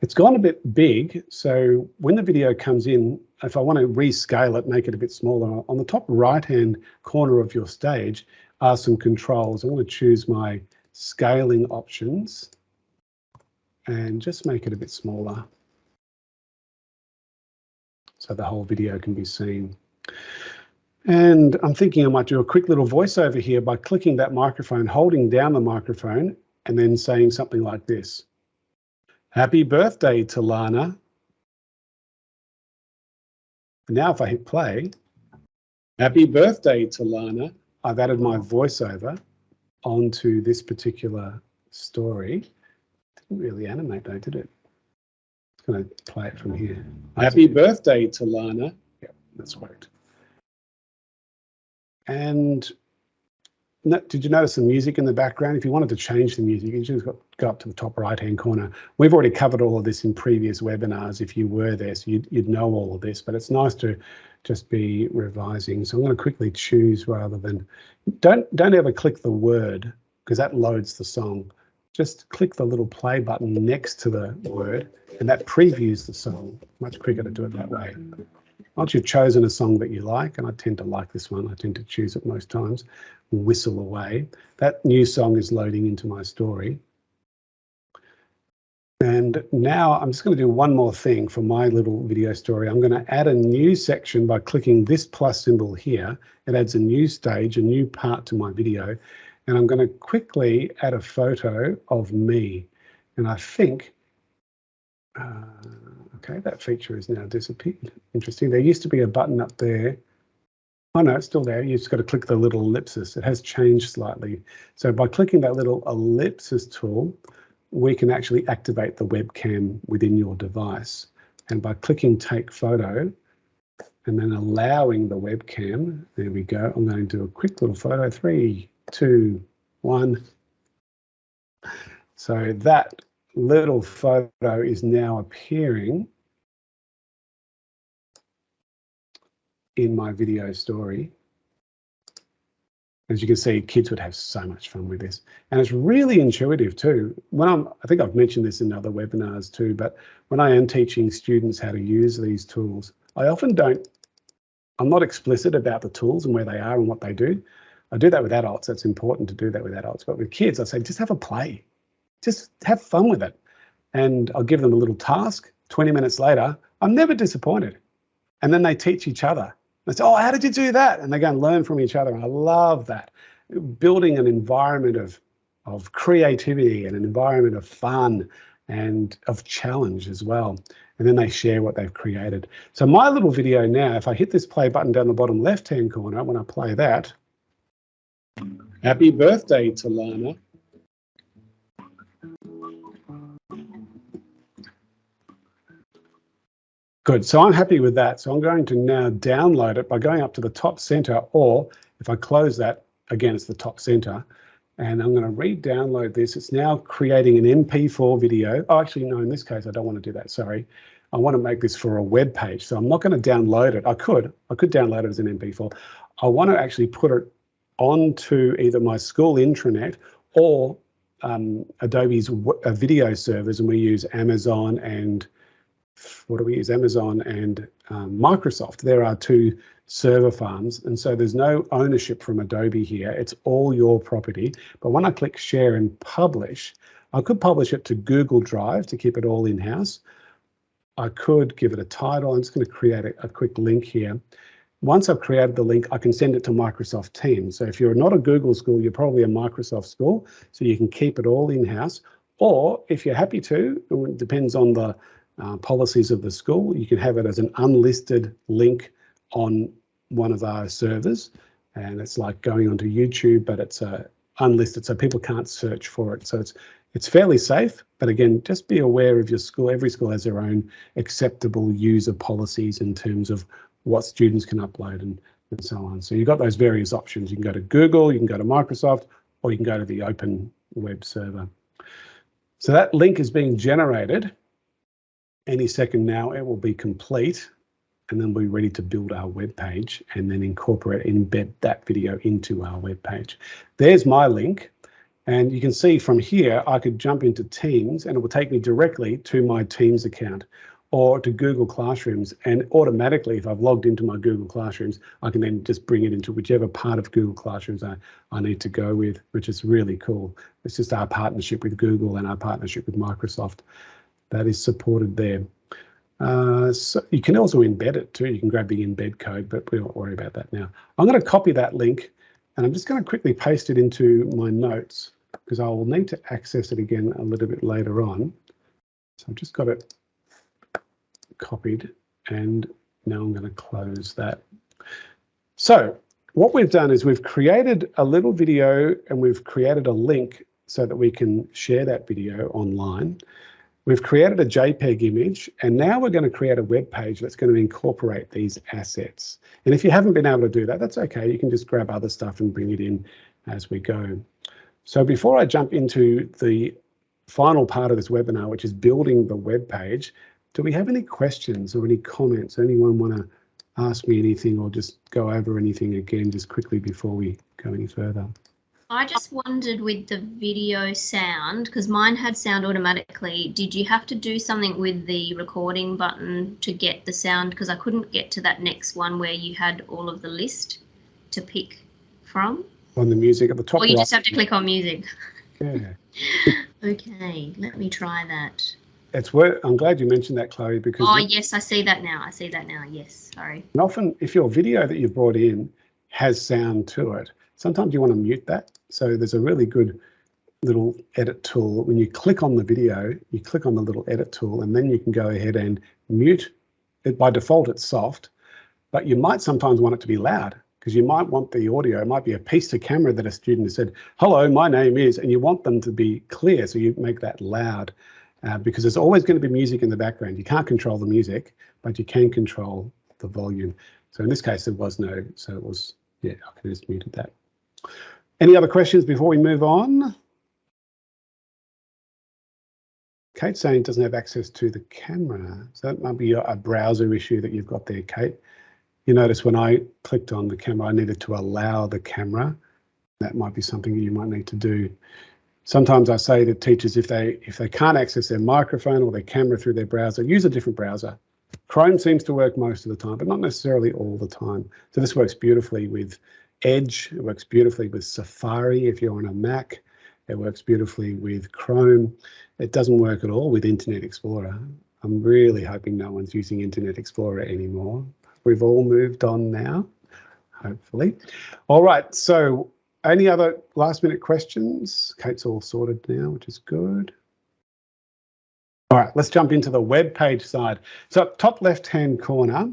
It's gone a bit big, so when the video comes in, if I want to rescale it, make it a bit smaller, on the top right-hand corner of your stage are some controls. I'm going to choose my scaling options and just make it a bit smaller so the whole video can be seen. And I'm thinking I might do a quick little voiceover here by clicking that microphone, holding down the microphone, and then saying something like this. Happy birthday to Lana. Now if I hit play, happy birthday to Lana, I've added my voiceover onto this particular story. Didn't really animate though, did it? Just going to play it from here. Happy birthday to Lana. Yep, that's worked. And did you notice the music in the background? If you wanted to change the music, you just go up to the top right-hand corner. We've already covered all of this in previous webinars if you were there, so you'd know all of this, but it's nice to just be revising. So I'm going to quickly choose rather than, don't ever click the word because that loads the song. Just click the little play button next to the word and that previews the song. Much quicker to do it that way. Once you've chosen a song that you like, and I tend to like this one, I tend to choose it most times, whistle away. That new song is loading into my story. And now I'm just going to do one more thing for my little video story. I'm going to add a new section by clicking this plus symbol here. It adds a new stage, a new part to my video. And I'm going to quickly add a photo of me. And I think, okay, that feature is now disappeared. Interesting. There used to be a button up there. Oh no, it's still there. You just got to click the little ellipsis. It has changed slightly. So by clicking that little ellipsis tool, we can actually activate the webcam within your device. And by clicking take photo and then allowing the webcam, there we go. I'm going to do a quick little photo. 3, 2, 1. So that little photo is now appearing in my video story. As you can see, kids would have so much fun with this. And it's really intuitive too. I think I've mentioned this in other webinars too, but when I am teaching students how to use these tools, I'm not explicit about the tools and where they are and what they do. I do that with adults. It's important to do that with adults. But with kids, I say, just have a play. Just have fun with it. And I'll give them a little task. 20 minutes later, I'm never disappointed. And then they teach each other. They say, oh, how did you do that? And they go and learn from each other. And I love that. Building an environment of creativity and an environment of fun and of challenge as well. And then they share what they've created. So my little video now, if I hit this play button down the bottom left-hand corner, when I play that, happy birthday to Lana. Good, so I'm happy with that. So I'm going to now download it by going up to the top center, or if I close that, again, it's the top center. And I'm going to re-download this. It's now creating an MP4 video. Oh, actually, no, in this case, I don't want to do that, sorry. I want to make this for a web page. So I'm not going to download it. I could download it as an MP4. I want to actually put it onto either my school intranet or Adobe's video servers, and we use Amazon and Amazon and Microsoft. There are two server farms, and so there's no ownership from Adobe here. It's all your property. But when I click share and publish, I could publish it to Google Drive to keep it all in-house. I could give it a title. I'm just going to create a quick link here. Once I've created the link, I can send it to Microsoft Teams. So if you're not a Google school, you're probably a Microsoft school, so you can keep it all in-house. Or if you're happy to, it depends on the policies of the school, you can have it as an unlisted link on one of our servers, and it's like going onto YouTube, but it's unlisted, so people can't search for it. So it's fairly safe, but again, just be aware of your school. Every school has their own acceptable user policies in terms of what students can upload and so on. So you've got those various options. You can go to Google, you can go to Microsoft, or you can go to the open web server. So that link is being generated. Any second now, it will be complete, and then we'll be ready to build our web page and then embed that video into our web page. There's my link, and you can see from here, I could jump into Teams and it will take me directly to my Teams account or to Google Classrooms, and automatically, if I've logged into my Google Classrooms, I can then just bring it into whichever part of Google Classrooms I need to go with, which is really cool. It's just our partnership with Google and our partnership with Microsoft that is supported there. So you can also embed it too. You can grab the embed code, but we won't worry about that now. I'm going to copy that link, and I'm just going to quickly paste it into my notes because I will need to access it again a little bit later on. So I've just got it copied, and now I'm going to close that. So what we've done is we've created a little video and we've created a link so that we can share that video online. We've created a JPEG image, and now we're going to create a web page that's going to incorporate these assets. And if you haven't been able to do that, that's okay. You can just grab other stuff and bring it in as we go. So before I jump into the final part of this webinar, which is building the web page, do we have any questions or any comments? Anyone want to ask me anything or just go over anything again just quickly before we go any further? I just wondered with the video sound, because mine had sound automatically, did you have to do something with the recording button to get the sound? Because I couldn't get to that next one where you had all of the list to pick from. On the music at the top. Or you just have to click on music. Yeah. Okay, let me try that. I'm glad you mentioned that, Chloe, because yes, I see that now. Yes, sorry. and often if your video that you've brought in has sound to it, sometimes you want to mute that. So there's a really good little edit tool. When you click on the video, you click on the little edit tool, and then you can go ahead and mute it. By default, it's soft, but you might sometimes want it to be loud, because you might want the audio. It might be a piece to camera that a student has said, hello, my name is, and you want them to be clear. So you make that loud because there's always going to be music in the background. You can't control the music, but you can control the volume. So in this case, there was no, so it was, yeah, I could have just muted that. Any other questions before we move on? Kate's saying doesn't have access to the camera. So that might be a browser issue that you've got there, Kate. You notice when I clicked on the camera, I needed to allow the camera. That might be something you might need to do. Sometimes I say to teachers, if they can't access their microphone or their camera through their browser, use a different browser. Chrome seems to work most of the time, but not necessarily all the time. So this works beautifully with Edge. It works beautifully with Safari if you're on a Mac. It works beautifully with Chrome. It doesn't work at all with Internet Explorer. I'm really hoping no one's using Internet Explorer anymore. We've all moved on now, hopefully. All right, so any other last minute questions? Kate's all sorted now, which is good. All right, let's jump into the web page side. So top left-hand corner,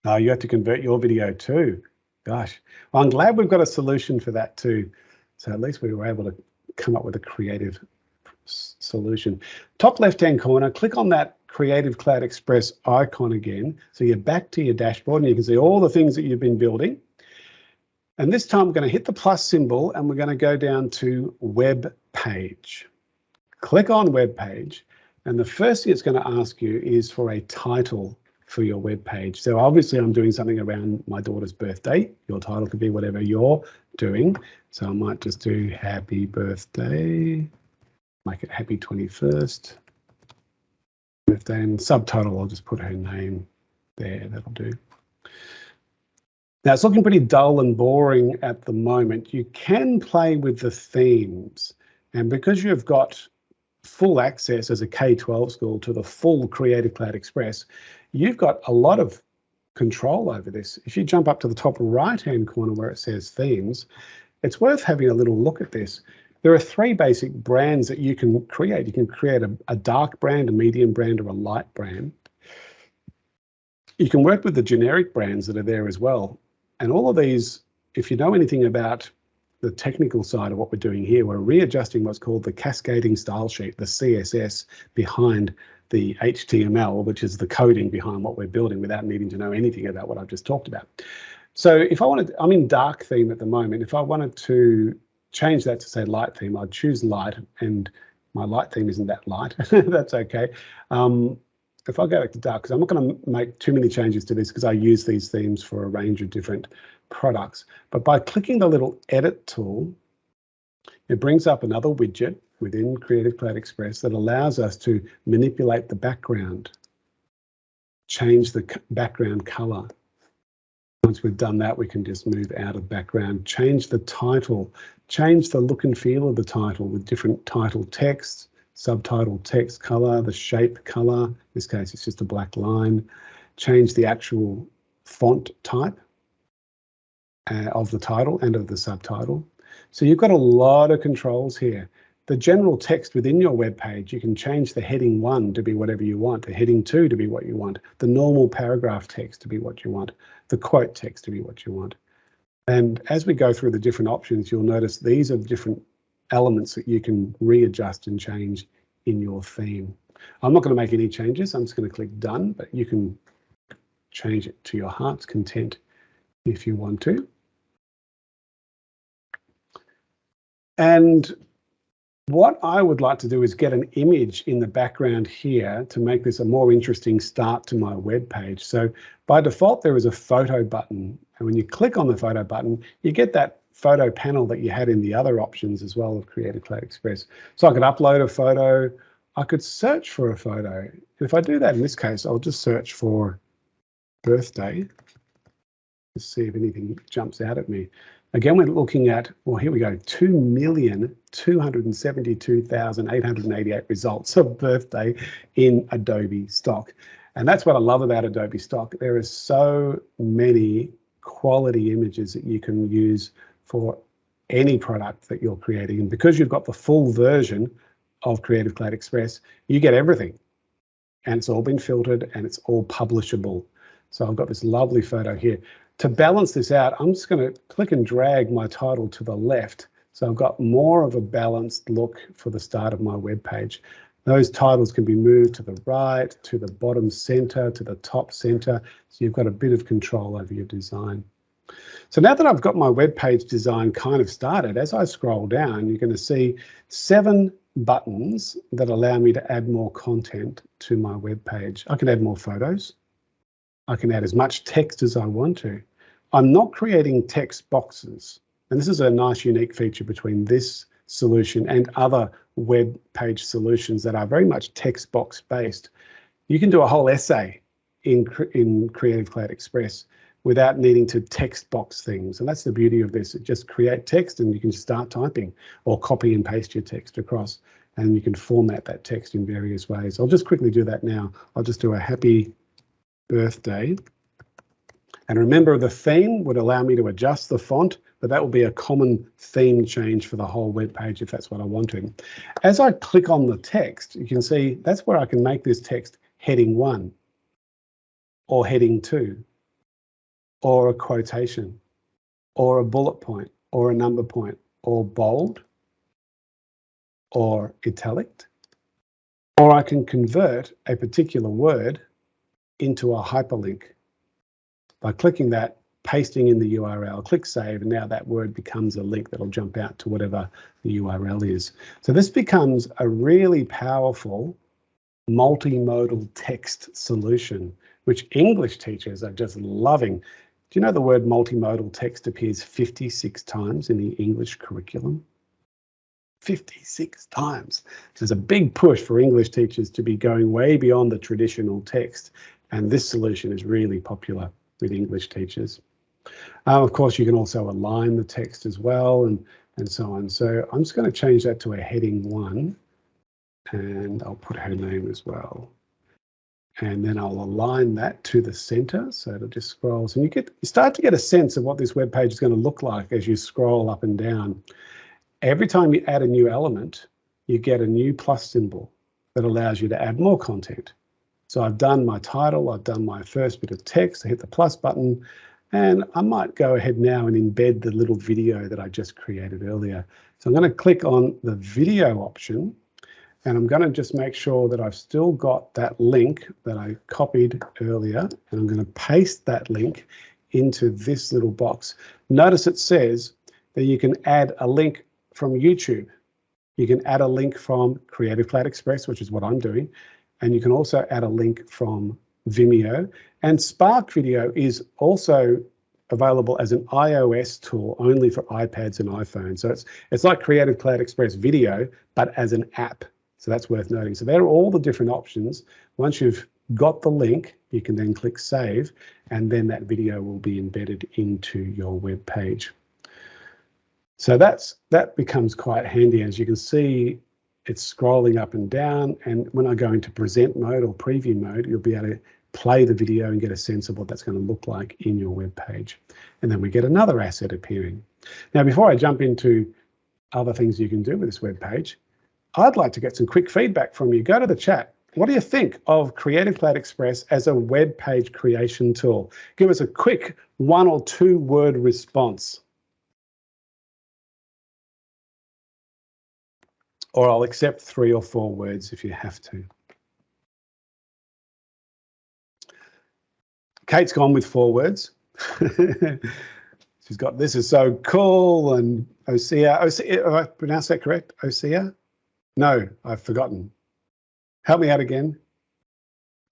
you have to convert your video too. Gosh, well, I'm glad we've got a solution for that too. So at least we were able to come up with a creative solution. Top left-hand corner, click on that Creative Cloud Express icon again. So you're back to your dashboard and you can see all the things that you've been building. And this time we're going to hit the plus symbol and we're going to go down to web page. Click on web page. And the first thing it's going to ask you is for a title for your web page. So obviously I'm doing something around my daughter's birthday. Your title could be whatever you're doing. So I might just do happy birthday, make it happy 21st birthday, and subtitle, I'll just put her name there, that'll do. Now it's looking pretty dull and boring at the moment. You can play with the themes, and because you've got full access as a K-12 school to the full Creative Cloud Express, you've got a lot of control over this. If you jump up to the top right-hand corner where it says themes, it's worth having a little look at this. There are three basic brands that you can create. You can create a dark brand, a medium brand, or a light brand. You can work with the generic brands that are there as well. And all of these, if you know anything about the technical side of what we're doing here, we're readjusting what's called the cascading style sheet, the CSS behind the HTML, which is the coding behind what we're building without needing to know anything about what I've just talked about. So if I wanted, I'm in dark theme at the moment. If I wanted to change that to say light theme, I'd choose light, and my light theme isn't that light. That's okay. If I go back to dark, because I'm not going to make too many changes to this because I use these themes for a range of different products. But by clicking the little edit tool, it brings up another widget within Creative Cloud Express that allows us to manipulate the background, change the background color. Once we've done that, we can just move out of background, change the title, change the look and feel of the title with different title text, subtitle text color, the shape color. In this case, it's just a black line. Change the actual font type of the title and of the subtitle. So you've got a lot of controls here. The general text within your web page, you can change the heading 1 to be whatever you want, the heading 2 to be what you want, the normal paragraph text to be what you want, the quote text to be what you want. And as we go through the different options, you'll notice these are different elements that you can readjust and change in your theme. I'm not going to make any changes. I'm just going to click done, but you can change it to your heart's content if you want to. And what I would like to do is get an image in the background here to make this a more interesting start to my web page. So by default, there is a photo button. And when you click on the photo button, you get that photo panel that you had in the other options as well of Creative Cloud Express. So I could upload a photo. I could search for a photo. And if I do that in this case, I'll just search for birthday to see if anything jumps out at me. Again, we're looking at, well, here we go, 2,272,888 results of birthday in Adobe stock. And that's what I love about Adobe stock. There are so many quality images that you can use for any product that you're creating. And because you've got the full version of Creative Cloud Express, you get everything. And it's all been filtered and it's all publishable. So I've got this lovely photo here. To balance this out, I'm just going to click and drag my title to the left. So I've got more of a balanced look for the start of my web page. Those titles can be moved to the right, to the bottom center, to the top center. So you've got a bit of control over your design. So now that I've got my web page design kind of started, as I scroll down, you're going to see 7 buttons that allow me to add more content to my web page. I can add more photos. I can add as much text as I want to. I'm not creating text boxes. And this is a nice unique feature between this solution and other web page solutions that are very much text box based. You can do a whole essay in Creative Cloud Express without needing to text box things. And that's the beauty of this. It just create text and you can start typing or copy and paste your text across, and you can format that text in various ways. I'll just quickly do that now. I'll just do a happy birthday. And remember, the theme would allow me to adjust the font, but that will be a common theme change for the whole web page if that's what I want to. As I click on the text, you can see that's where I can make this text heading 1 or heading 2 or a quotation or a bullet point or a number point or bold or italic, or I can convert a particular word into a hyperlink. By clicking that, pasting in the URL, click save, and now that word becomes a link that'll jump out to whatever the URL is. So this becomes a really powerful multimodal text solution, which English teachers are just loving. Do you know the word multimodal text appears 56 times in the English curriculum? 56 times. There's a big push for English teachers to be going way beyond the traditional text, and this solution is really popular with English teachers. Of course, you can also align the text as well and so on. So I'm just going to change that to a heading 1, and I'll put her name as well. And then I'll align that to the center, so it'll just scrolls. And you start to get a sense of what this web page is going to look like as you scroll up and down. Every time you add a new element, you get a new plus symbol that allows you to add more content. So I've done my title, I've done my first bit of text, I hit the plus button, and I might go ahead now and embed the little video that I just created earlier. So I'm going to click on the video option, and I'm going to just make sure that I've still got that link that I copied earlier, and I'm going to paste that link into this little box. Notice it says that you can add a link from YouTube. You can add a link from Creative Cloud Express, which is what I'm doing. And you can also add a link from Vimeo. And Spark Video is also available as an iOS tool only for iPads and iPhones. So it's like Creative Cloud Express Video, but as an app. So that's worth noting. So there are all the different options. Once you've got the link, you can then click save, and then that video will be embedded into your web page. So that becomes quite handy. As you can see, it's scrolling up and down, and when I go into present mode or preview mode, you'll be able to play the video and get a sense of what that's going to look like in your web page. And then we get another asset appearing. Now, before I jump into other things you can do with this web page, I'd like to get some quick feedback from you. Go to the chat. What do you think of Creative Cloud Express as a web page creation tool? Give us a quick 1 or 2 word response. or I'll accept 3 or 4 words if you have to. Kate's gone with 4 words. She's got, this is so cool, and Osea. Osea, have I pronounced that correct? Osea? No, I've forgotten. Help me out again.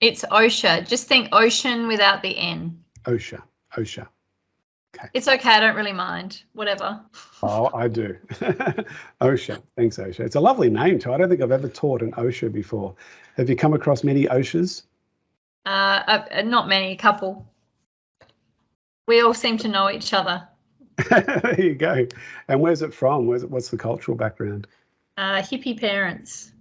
It's OSHA. Just think ocean without the N. OSHA. OSHA. Okay. It's okay. I don't really mind. Whatever. Oh, I do. OSHA. Thanks, OSHA. It's a lovely name too. I don't think I've ever taught an OSHA before. Have you come across many OSHAs? Not many. A couple. We all seem to know each other. There you go. And where's it from? What's the cultural background? Hippie parents.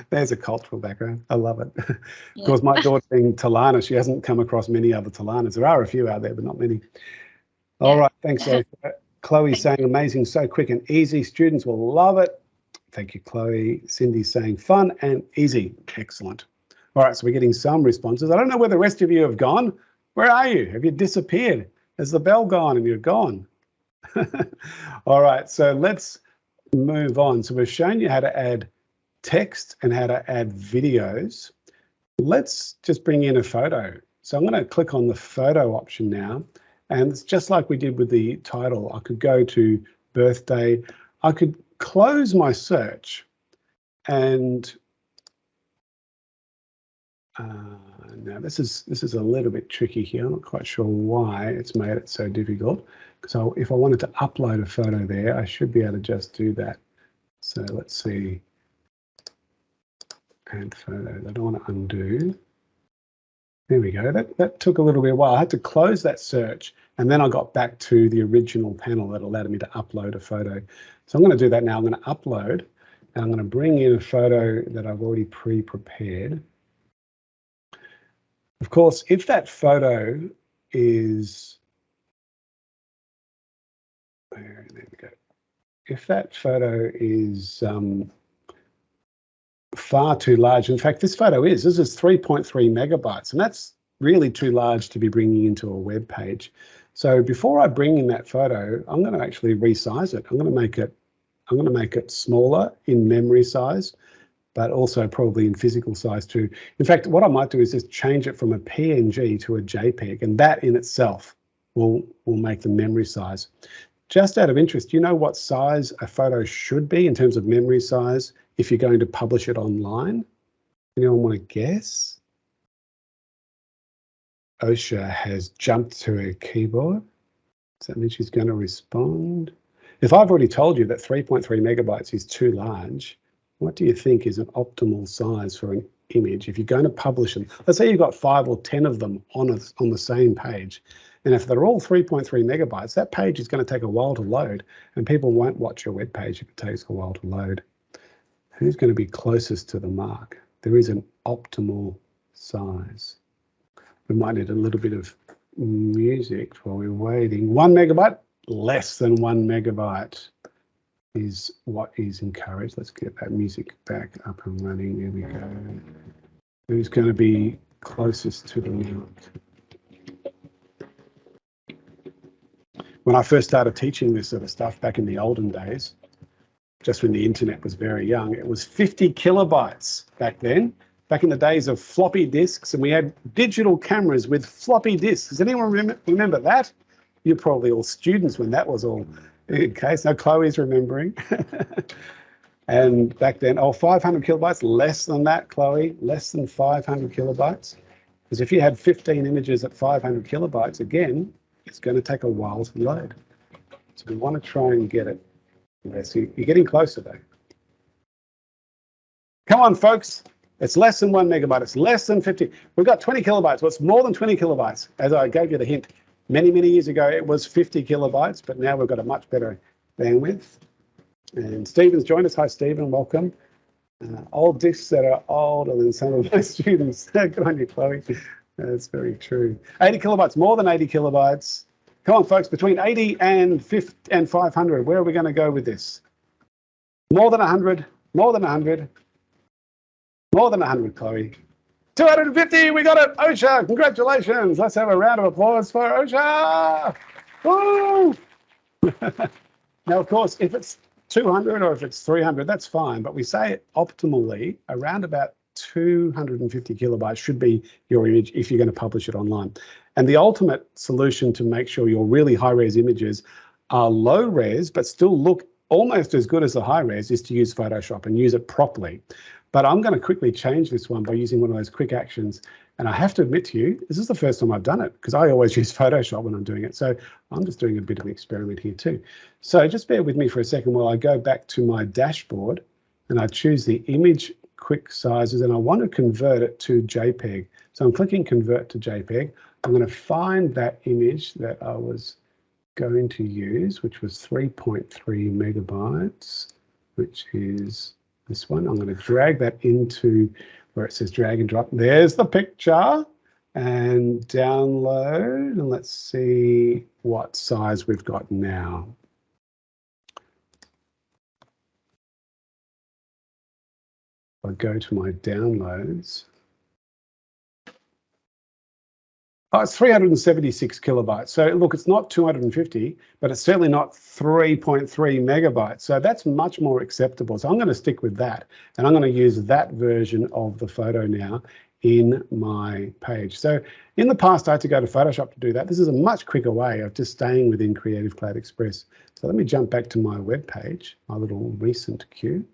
There's a cultural background. I love it. Yeah. Of course, my daughter being Talana, she hasn't come across many other Talanas. There are a few out there, but not many. All right, thanks. Chloe saying amazing, so quick and easy. Students will love it. Thank you, Chloe. Cindy's saying fun and easy. Excellent. All right, so we're getting some responses. I don't know where the rest of you have gone. Where are you? Have you disappeared? Has the bell gone and you're gone? All right, so let's move on. So we've shown you how to add text and how to add videos. Let's just bring in a photo. So I'm going to click on the photo option now, and it's just like we did with the title. I could go to birthday. I could close my search, and now this is a little bit tricky here. I'm not quite sure why it's made it so difficult. So if I wanted to upload a photo there, I should be able to just do that. So let's see. Add photos. I don't want to undo. There we go. That took a little bit while. I had to close that search, and then I got back to the original panel that allowed me to upload a photo. So I'm going to do that now. I'm going to upload, and I'm going to bring in a photo that I've already pre-prepared. Of course, if that photo is, there we go. If that photo is far too large, in fact, this is 3.3 megabytes, and that's really too large to be bringing into a web page. So before I bring in that photo, I'm going to actually resize it. I'm going to make it smaller in memory size, but also probably in physical size too. In fact, what I might do is just change it from a PNG to a JPEG, and that in itself will make the memory size. Just out of interest, do you know what size a photo should be in terms of memory size if you're going to publish it online? Anyone want to guess? OSHA has jumped to her keyboard. Does that mean she's going to respond? If I've already told you that 3.3 megabytes is too large, what do you think is an optimal size for an image if you're going to publish them? Let's say you've got 5 or 10 of them on the same page. And if they're all 3.3 megabytes, that page is going to take a while to load, and people won't watch your web page if it takes a while to load. Who's going to be closest to the mark? There is an optimal size. We might need a little bit of music while we're waiting. 1 megabyte, less than 1 megabyte is what is encouraged. Let's get that music back up and running. There we go. Who's going to be closest to the mark? When I first started teaching this sort of stuff back in the olden days, just when the internet was very young, it was 50 kilobytes back then, back in the days of floppy disks, and we had digital cameras with floppy disks. Does anyone remember that? You're probably all students when that was all in case. Now Chloe's remembering. And back then, 500 kilobytes, less than that, Chloe, less than 500 kilobytes. Because if you had 15 images at 500 kilobytes, again, it's going to take a while to load. So we want to try and get it. Yes, you're getting closer though. Come on, folks. It's less than 1 megabyte. It's less than 50. We've got 20 kilobytes. What's more than 20 kilobytes? As I gave you the hint, many, many years ago, it was 50 kilobytes, but now we've got a much better bandwidth. And Stephen's joined us. Hi, Stephen. Welcome. Old discs that are older than some of my students. Good on you, Chloe. That's very true. 80 kilobytes, more than 80 kilobytes. Come on, folks, between 80 and 500, where are we going to go with this? More than 100, more than 100, more than 100, Chloe. 250, we got it. OSHA, congratulations. Let's have a round of applause for OSHA. Woo! Now, of course, if it's 200 or if it's 300, that's fine. But we say optimally around about 250 kilobytes should be your image if you're going to publish it online. And the ultimate solution to make sure your really high-res images are low-res but still look almost as good as the high-res is to use Photoshop and use it properly. But I'm going to quickly change this one by using one of those quick actions. And I have to admit to you, this is the first time I've done it because I always use Photoshop when I'm doing it. So I'm just doing a bit of an experiment here too. So just bear with me for a second while I go back to my dashboard and I choose the image quick sizes and I want to convert it to JPEG. So I'm clicking convert to JPEG. I'm going to find that image that I was going to use, which was 3.3 megabytes, which is this one. I'm going to drag that into where it says drag and drop. There's the picture and download. And let's see what size we've got now. I'll go to my downloads. Oh, it's 376 kilobytes. So look, it's not 250, but it's certainly not 3.3 megabytes. So that's much more acceptable. So I'm going to stick with that. And I'm going to use that version of the photo now in my page. So in the past, I had to go to Photoshop to do that. This is a much quicker way of just staying within Creative Cloud Express. So let me jump back to my web page, my little recent queue.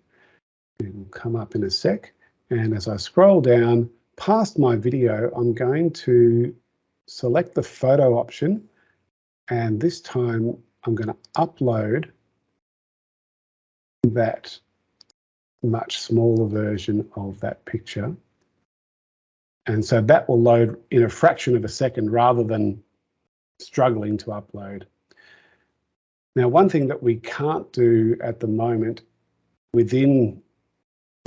It will come up in a sec. And as I scroll down past my video, I'm going to select the photo option, and this time I'm going to upload that much smaller version of that picture. And so that will load in a fraction of a second rather than struggling to upload. Now, one thing that we can't do at the moment within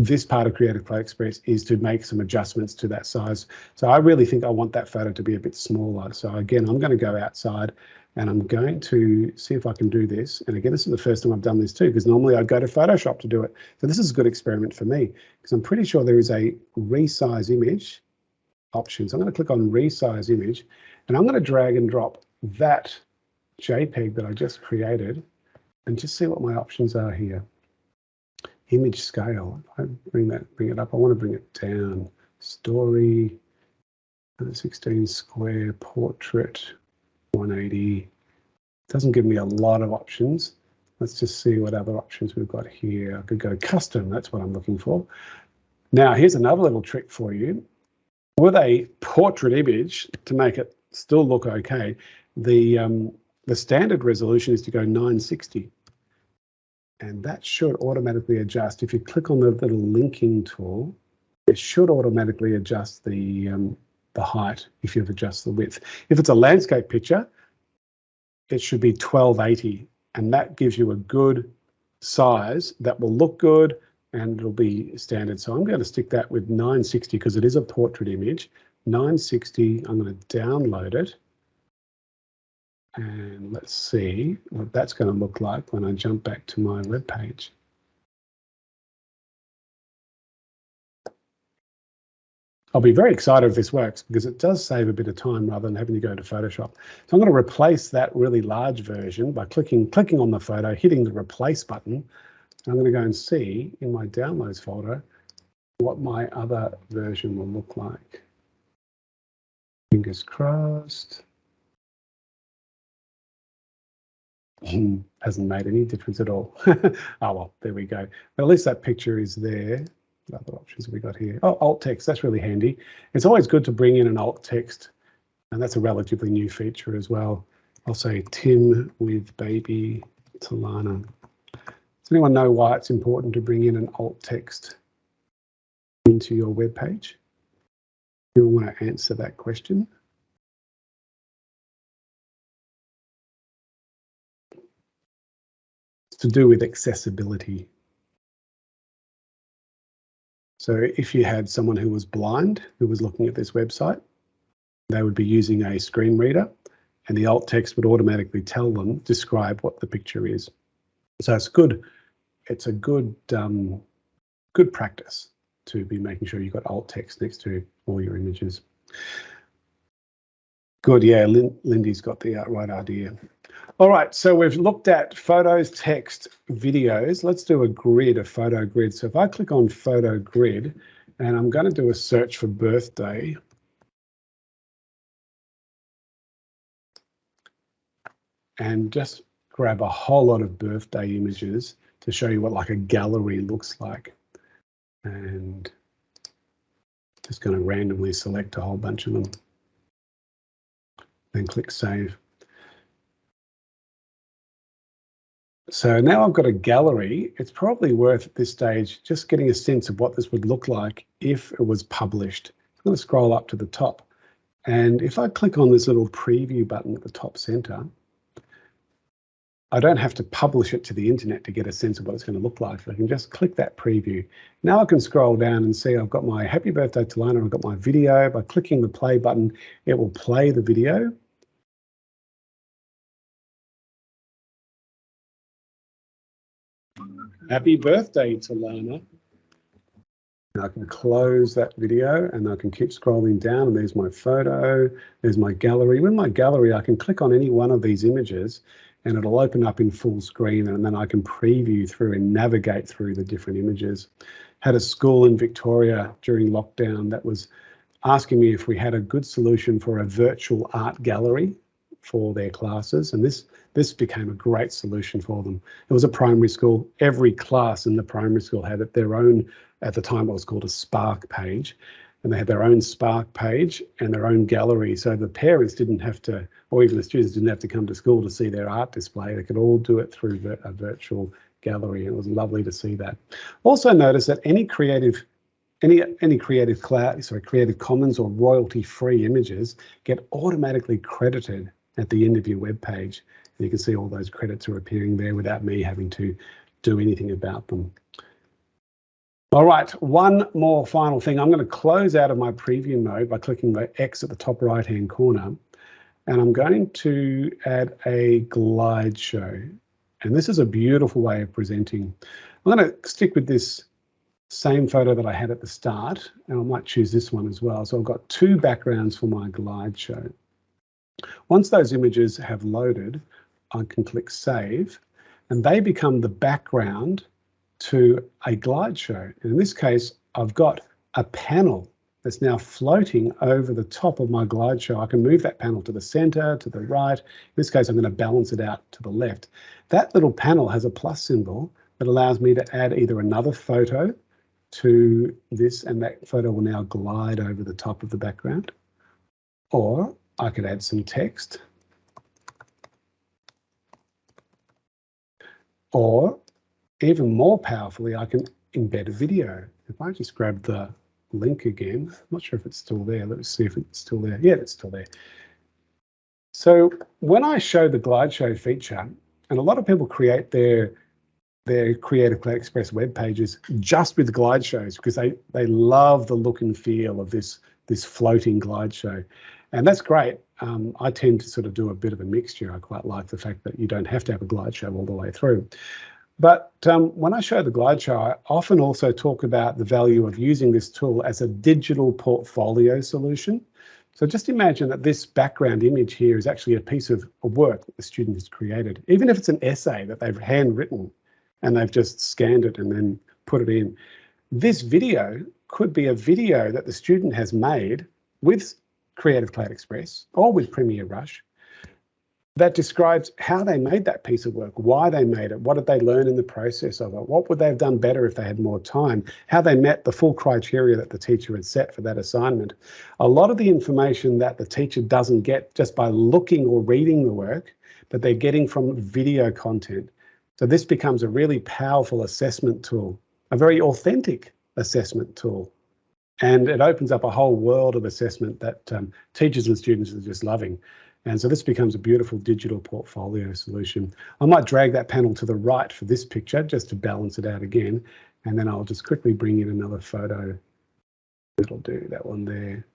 this part of Creative Cloud Express is to make some adjustments to that size. So I really think I want that photo to be a bit smaller. So again, I'm going to go outside and I'm going to see if I can do this. And again, this is the first time I've done this too, because normally I'd go to Photoshop to do it. So this is a good experiment for me because I'm pretty sure there is a resize image option. So I'm going to click on resize image and I'm going to drag and drop that JPEG that I just created and just see what my options are here. Image scale, I bring it up. I want to bring it down. Story, 16 square, portrait, 180. Doesn't give me a lot of options. Let's just see what other options we've got here. I could go custom, that's what I'm looking for. Now, here's another little trick for you. With a portrait image, to make it still look okay, the standard resolution is to go 960. And that should automatically adjust. If you click on the little linking tool, it should automatically adjust the height if you've adjusted the width. If it's a landscape picture, it should be 1280, and that gives you a good size that will look good and it'll be standard. So I'm going to stick that with 960 because it is a portrait image. 960, I'm going to download it. And let's see what that's going to look like when I jump back to my web page. I'll be very excited if this works because it does save a bit of time rather than having to go to Photoshop. So I'm going to replace that really large version by clicking on the photo, hitting the replace button. And I'm going to go and see in my downloads folder what my other version will look like. Fingers crossed. Hasn't made any difference at all. Oh, well, there we go. But at least that picture is there. What other options have we got here? Oh, alt text, that's really handy. It's always good to bring in an alt text, and that's a relatively new feature as well. I'll say Tim with baby Talana. Does anyone know why it's important to bring in an alt text into your web page? You want to answer that question? To do with accessibility. So if you had someone who was blind, who was looking at this website, they would be using a screen reader and the alt text would automatically tell them, describe what the picture is. So it's good. It's a good practice to be making sure you've got alt text next to all your images. Good, yeah, Lindy's got the right idea. All right, so we've looked at photos, text, videos. Let's do a grid, a photo grid. So if I click on photo grid, and I'm going to do a search for birthday. And just grab a whole lot of birthday images to show you what like a gallery looks like. And just going to randomly select a whole bunch of them. Then click save. So now I've got a gallery. It's probably worth at this stage just getting a sense of what this would look like if it was published. I'm going to scroll up to the top. And if I click on this little preview button at the top center, I don't have to publish it to the internet to get a sense of what it's going to look like. I can just click that preview. Now I can scroll down and see I've got my happy birthday to Lana. I've got my video. By clicking the play button, it will play the video. Happy birthday to Lana. And I can close that video and I can keep scrolling down, and there's my photo, there's my gallery. With my gallery, I can click on any one of these images and it'll open up in full screen, and then I can preview through and navigate through the different images. Had a school in Victoria during lockdown that was asking me if we had a good solution for a virtual art gallery for their classes, and this became a great solution for them. It was a primary school. Every class in the primary school had their own, at the time it was called a Spark page, and they had their own Spark page and their own gallery. So the parents didn't have to, or even the students didn't have to come to school to see their art display. They could all do it through a virtual gallery, and it was lovely to see that. Also notice that any Creative Commons or royalty-free images get automatically credited at the end of your web page. And you can see all those credits are appearing there without me having to do anything about them. All right, one more final thing. I'm going to close out of my preview mode by clicking the X at the top right-hand corner, and I'm going to add a glide show. And this is a beautiful way of presenting. I'm going to stick with this same photo that I had at the start, and I might choose this one as well. So I've got two backgrounds for my glide show. Once those images have loaded, I can click save, and they become the background to a glide show. And in this case, I've got a panel that's now floating over the top of my glide show. I can move that panel to the center, to the right. In this case, I'm going to balance it out to the left. That little panel has a plus symbol that allows me to add either another photo to this, and that photo will now glide over the top of the background, or I could add some text, or even more powerfully, I can embed a video. If I just grab the link again, I'm not sure if it's still there. Let's see if it's still there. Yeah, it's still there. So when I show the glide show feature, and a lot of people create their Creative Cloud Express web pages just with glide shows because they love the look and feel of this floating glide show. And that's great. I tend to sort of do a bit of a mixture. I quite like the fact that you don't have to have a glide show all the way through. But when I show the glide show, I often also talk about the value of using this tool as a digital portfolio solution. So just imagine that this background image here is actually a piece of work that the student has created, even if it's an essay that they've handwritten and they've just scanned it and then put it in. This video could be a video that the student has made with Creative Cloud Express or with Premiere Rush that describes how they made that piece of work, why they made it, what did they learn in the process of it, what would they have done better if they had more time, how they met the full criteria that the teacher had set for that assignment. A lot of the information that the teacher doesn't get just by looking or reading the work, but they're getting from video content. So this becomes a really powerful assessment tool, a very authentic assessment tool. And it opens up a whole world of assessment that teachers and students are just loving. And so this becomes a beautiful digital portfolio solution. I might drag that panel to the right for this picture just to balance it out again. And then I'll just quickly bring in another photo. That'll do that one there.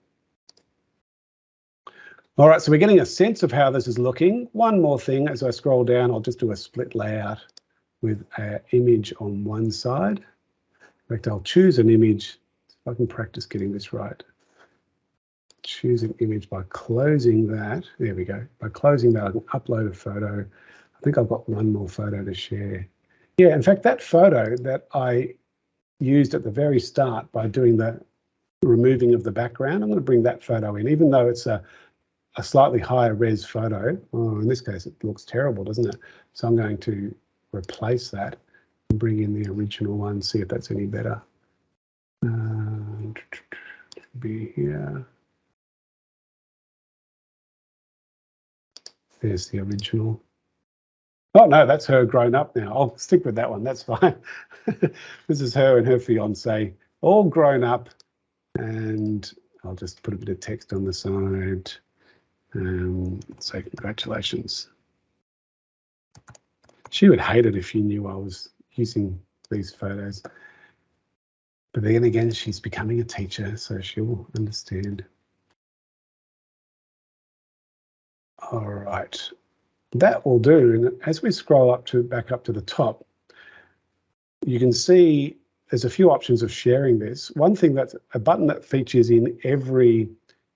All right, so we're getting a sense of how this is looking. One more thing, as I scroll down, I'll just do a split layout with an image on one side. In fact, I'll choose an image, if I can practice getting this right. Choose an image by closing that. There we go. By closing that, I can upload a photo. think I've got one more photo to share. Yeah, in fact, that photo that I used at the very start by doing the removing of the background, I'm going to bring that photo in, even though it's a slightly higher res photo. Oh, in this case, it looks terrible, doesn't it? So I'm going to replace that and bring in the original one, see if that's any better. Be here. There's the original. Oh no, that's her grown up now. I'll stick with that one. That's fine. This is her and her fiance, all grown up, and I'll just put a bit of text on the side. Say congratulations. She would hate it if she knew I was using these photos. But then again, she's becoming a teacher, so she'll understand. All right, that will do. And as we scroll up to back up to the top, you can see there's a few options of sharing this. One thing, that's a button that features in every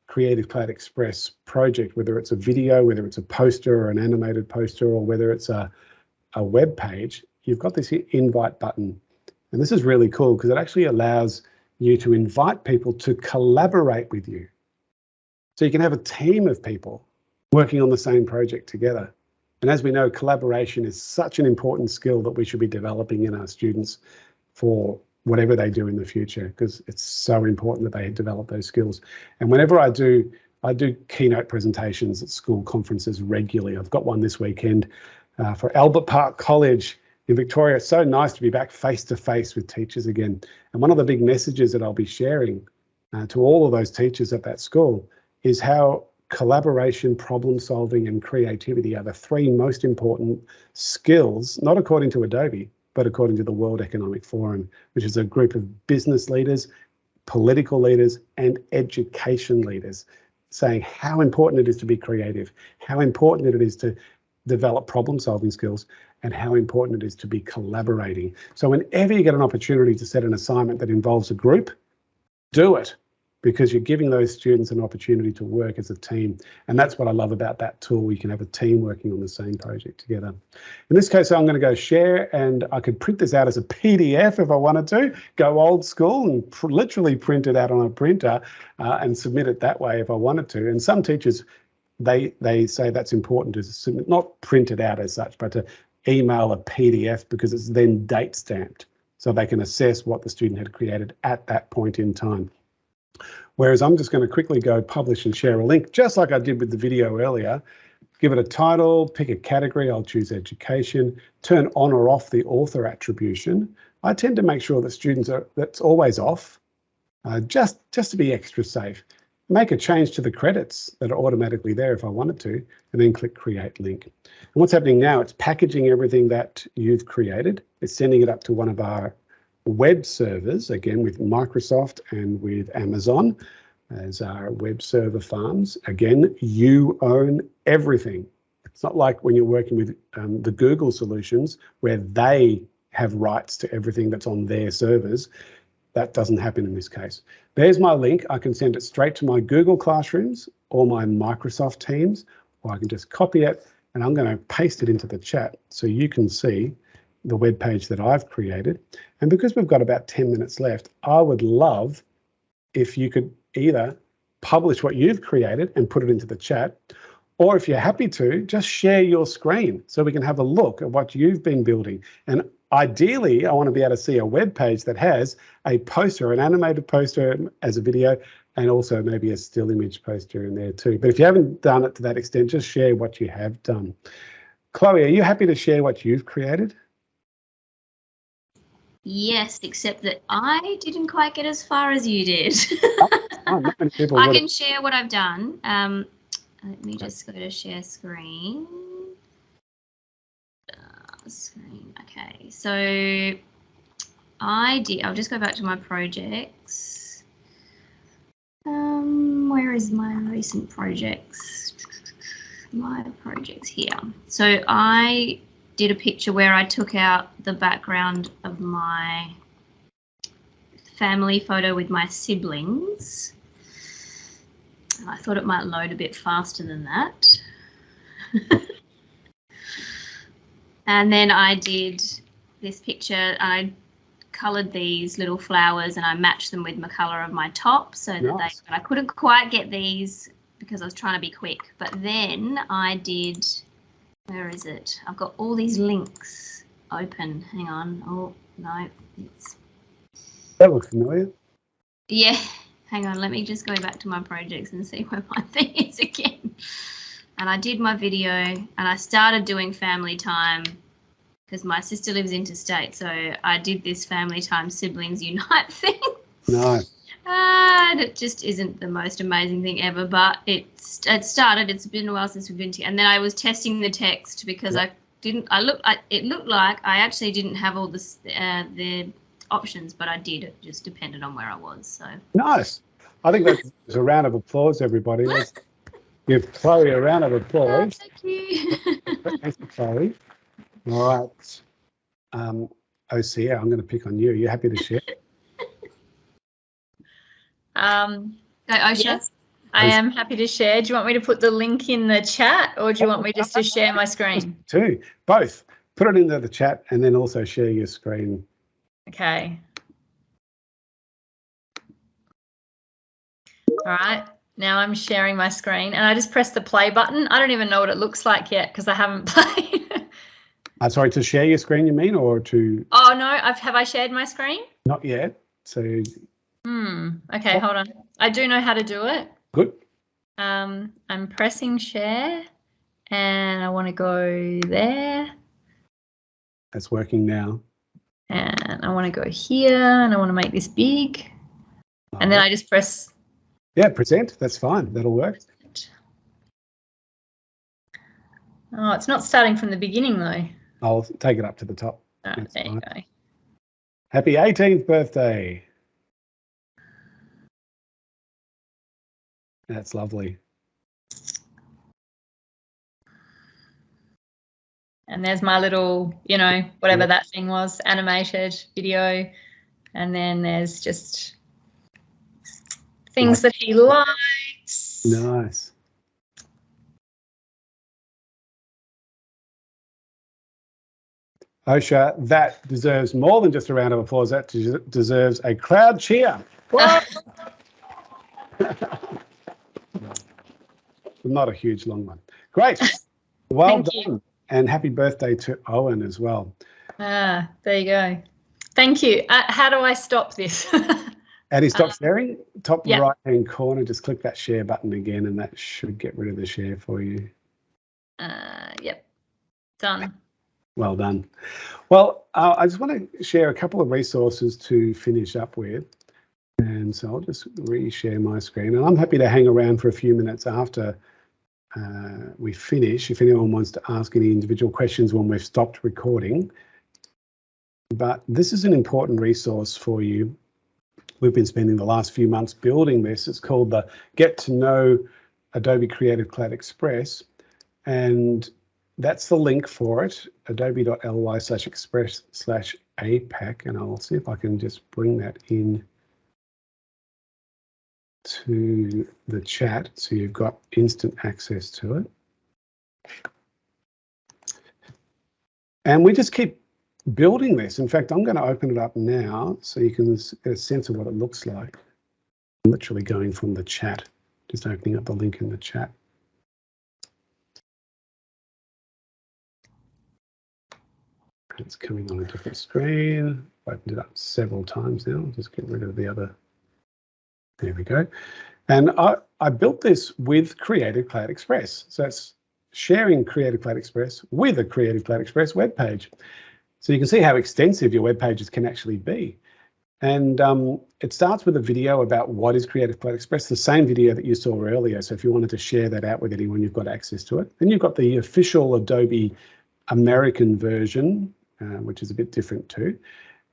Creative Cloud Express project, whether it's a video, whether it's a poster or an animated poster, or whether it's a web page, you've got this invite button. And this is really cool because it actually allows you to invite people to collaborate with you. So you can have a team of people working on the same project together. And as we know, collaboration is such an important skill that we should be developing in our students for whatever they do in the future, because it's so important that they develop those skills. And whenever I do keynote presentations at school conferences regularly. I've got one this weekend for Albert Park College in Victoria. It's so nice to be back face to face with teachers again. And one of the big messages that I'll be sharing to all of those teachers at that school is how collaboration, problem solving, and creativity are the three most important skills, not according to Adobe, but according to the World Economic Forum, which is a group of business leaders, political leaders, and education leaders, saying how important it is to be creative, how important it is to develop problem solving skills, and how important it is to be collaborating. So whenever you get an opportunity to set an assignment that involves a group, do it, because you're giving those students an opportunity to work as a team. And that's what I love about that tool. You can have a team working on the same project together. In this case, I'm going to go share, and I could print this out as a PDF if I wanted to, go old school and literally print it out on a printer and submit it that way if I wanted to. And some teachers, they say that's important to submit, not print it out as such, but to email a PDF, because it's then date stamped, so they can assess what the student had created at that point in time. Whereas I'm just going to quickly go publish and share a link, just like I did with the video earlier. Give it a title, pick a category. I'll choose education, turn on or off the author attribution. I tend to make sure that students that's always off, just to be extra safe. Make a change to the credits that are automatically there if I wanted to, and then click create link. And what's happening now, it's packaging everything that you've created. It's sending it up to one of our web servers, again with Microsoft and with Amazon as our web server farms. Again, you own everything. It's not like when you're working with the Google solutions where they have rights to everything that's on their servers. That doesn't happen in this case. There's my link. I can send it straight to my Google Classrooms or my Microsoft Teams, or I can just copy it, and I'm going to paste it into the chat so you can see the web page that I've created. And because we've got about 10 minutes left, I would love if you could either publish what you've created and put it into the chat, or if you're happy to, just share your screen so we can have a look at what you've been building. And ideally, I want to be able to see a web page that has a poster, an animated poster as a video, and also maybe a still image poster in there too. But if you haven't done it to that extent, just share what you have done. Chloe, are you happy to share what you've created? Yes, except that I didn't quite get as far as you did. Not many people I can share what I've done. Let me just go to share screen. Okay, so I'll just go back to my projects. Where is my recent projects? My projects here. So I did a picture where I took out the background of my family photo with my siblings. I thought it might load a bit faster than that. And then I did this picture. I coloured these little flowers and I matched them with the colour of my top so that Nice. I couldn't quite get these because I was trying to be quick. But then I did, where is it? I've got all these links open. Hang on. Oh, no. That looks familiar. Yeah. Hang on. Let me just go back to my projects and see where my thing is again. And I did my video and I started doing family time because my sister lives interstate. So I did this family time siblings unite thing. Nice. And it just isn't the most amazing thing ever, but it started. It's been a while since we've been together. And then I was testing the text because it looked like I actually didn't have all the options, but I did. It just depended on where I was. So Nice. I think that's a round of applause, everybody. Let's give Chloe a round of applause. thank you. Thanks for Chloe. All right. Osea, I'm going to pick on you. Are you happy to share? Go, Osha. Yes, I am happy to share. Do you want me to put the link in the chat or do you want me just to share my screen? Two. Both. Put it into the chat and then also share your screen. Okay. All right. Now I'm sharing my screen and I just press the play button. I don't even know what it looks like yet because I haven't played. Sorry, to share your screen, you mean, or to? Oh, no. Have I shared my screen? Not yet. So. Okay, hold on. I do know how to do it. Good. I'm pressing share and I want to go there. That's working now. And I want to go here and I want to make this big. And then I just press. Yeah, present. That's fine. That'll work. Oh, it's not starting from the beginning though. I'll take it up to the top. Oh, there you go. Happy 18th birthday. That's lovely. And there's my little, whatever that thing was, animated video. And then there's just things that he likes. Nice. Osha, that deserves more than just a round of applause. That deserves a crowd cheer. Not a huge long one. Great. Well done. And happy birthday to Owen as well. There you go. Thank you. How do I stop this? How do you stop sharing? Top right-hand corner, just click that share button again and that should get rid of the share for you. Yep. Done. Well done. Well, I just want to share a couple of resources to finish up with. And so I'll just re-share my screen. And I'm happy to hang around for a few minutes after we finish, if anyone wants to ask any individual questions when we've stopped recording. But this is an important resource for you. We've been spending the last few months building this. It's called the Get to Know Adobe Creative Cloud Express. And that's the link for it, adobe.ly/express/APAC. And I'll see if I can just bring that in to the chat so you've got instant access to it. And we just keep building this. In fact, I'm going to open it up now so you can get a sense of what it looks like. I'm literally going from the chat, just opening up the link in the chat. It's coming on a different screen. I've opened it up several times now. I'll just get rid of the other. There we go. And I built this with Creative Cloud Express. So it's sharing Creative Cloud Express with a Creative Cloud Express web page. So you can see how extensive your web pages can actually be. And it starts with a video about what is Creative Cloud Express, the same video that you saw earlier. So if you wanted to share that out with anyone, you've got access to it. Then you've got the official Adobe American version, which is a bit different too.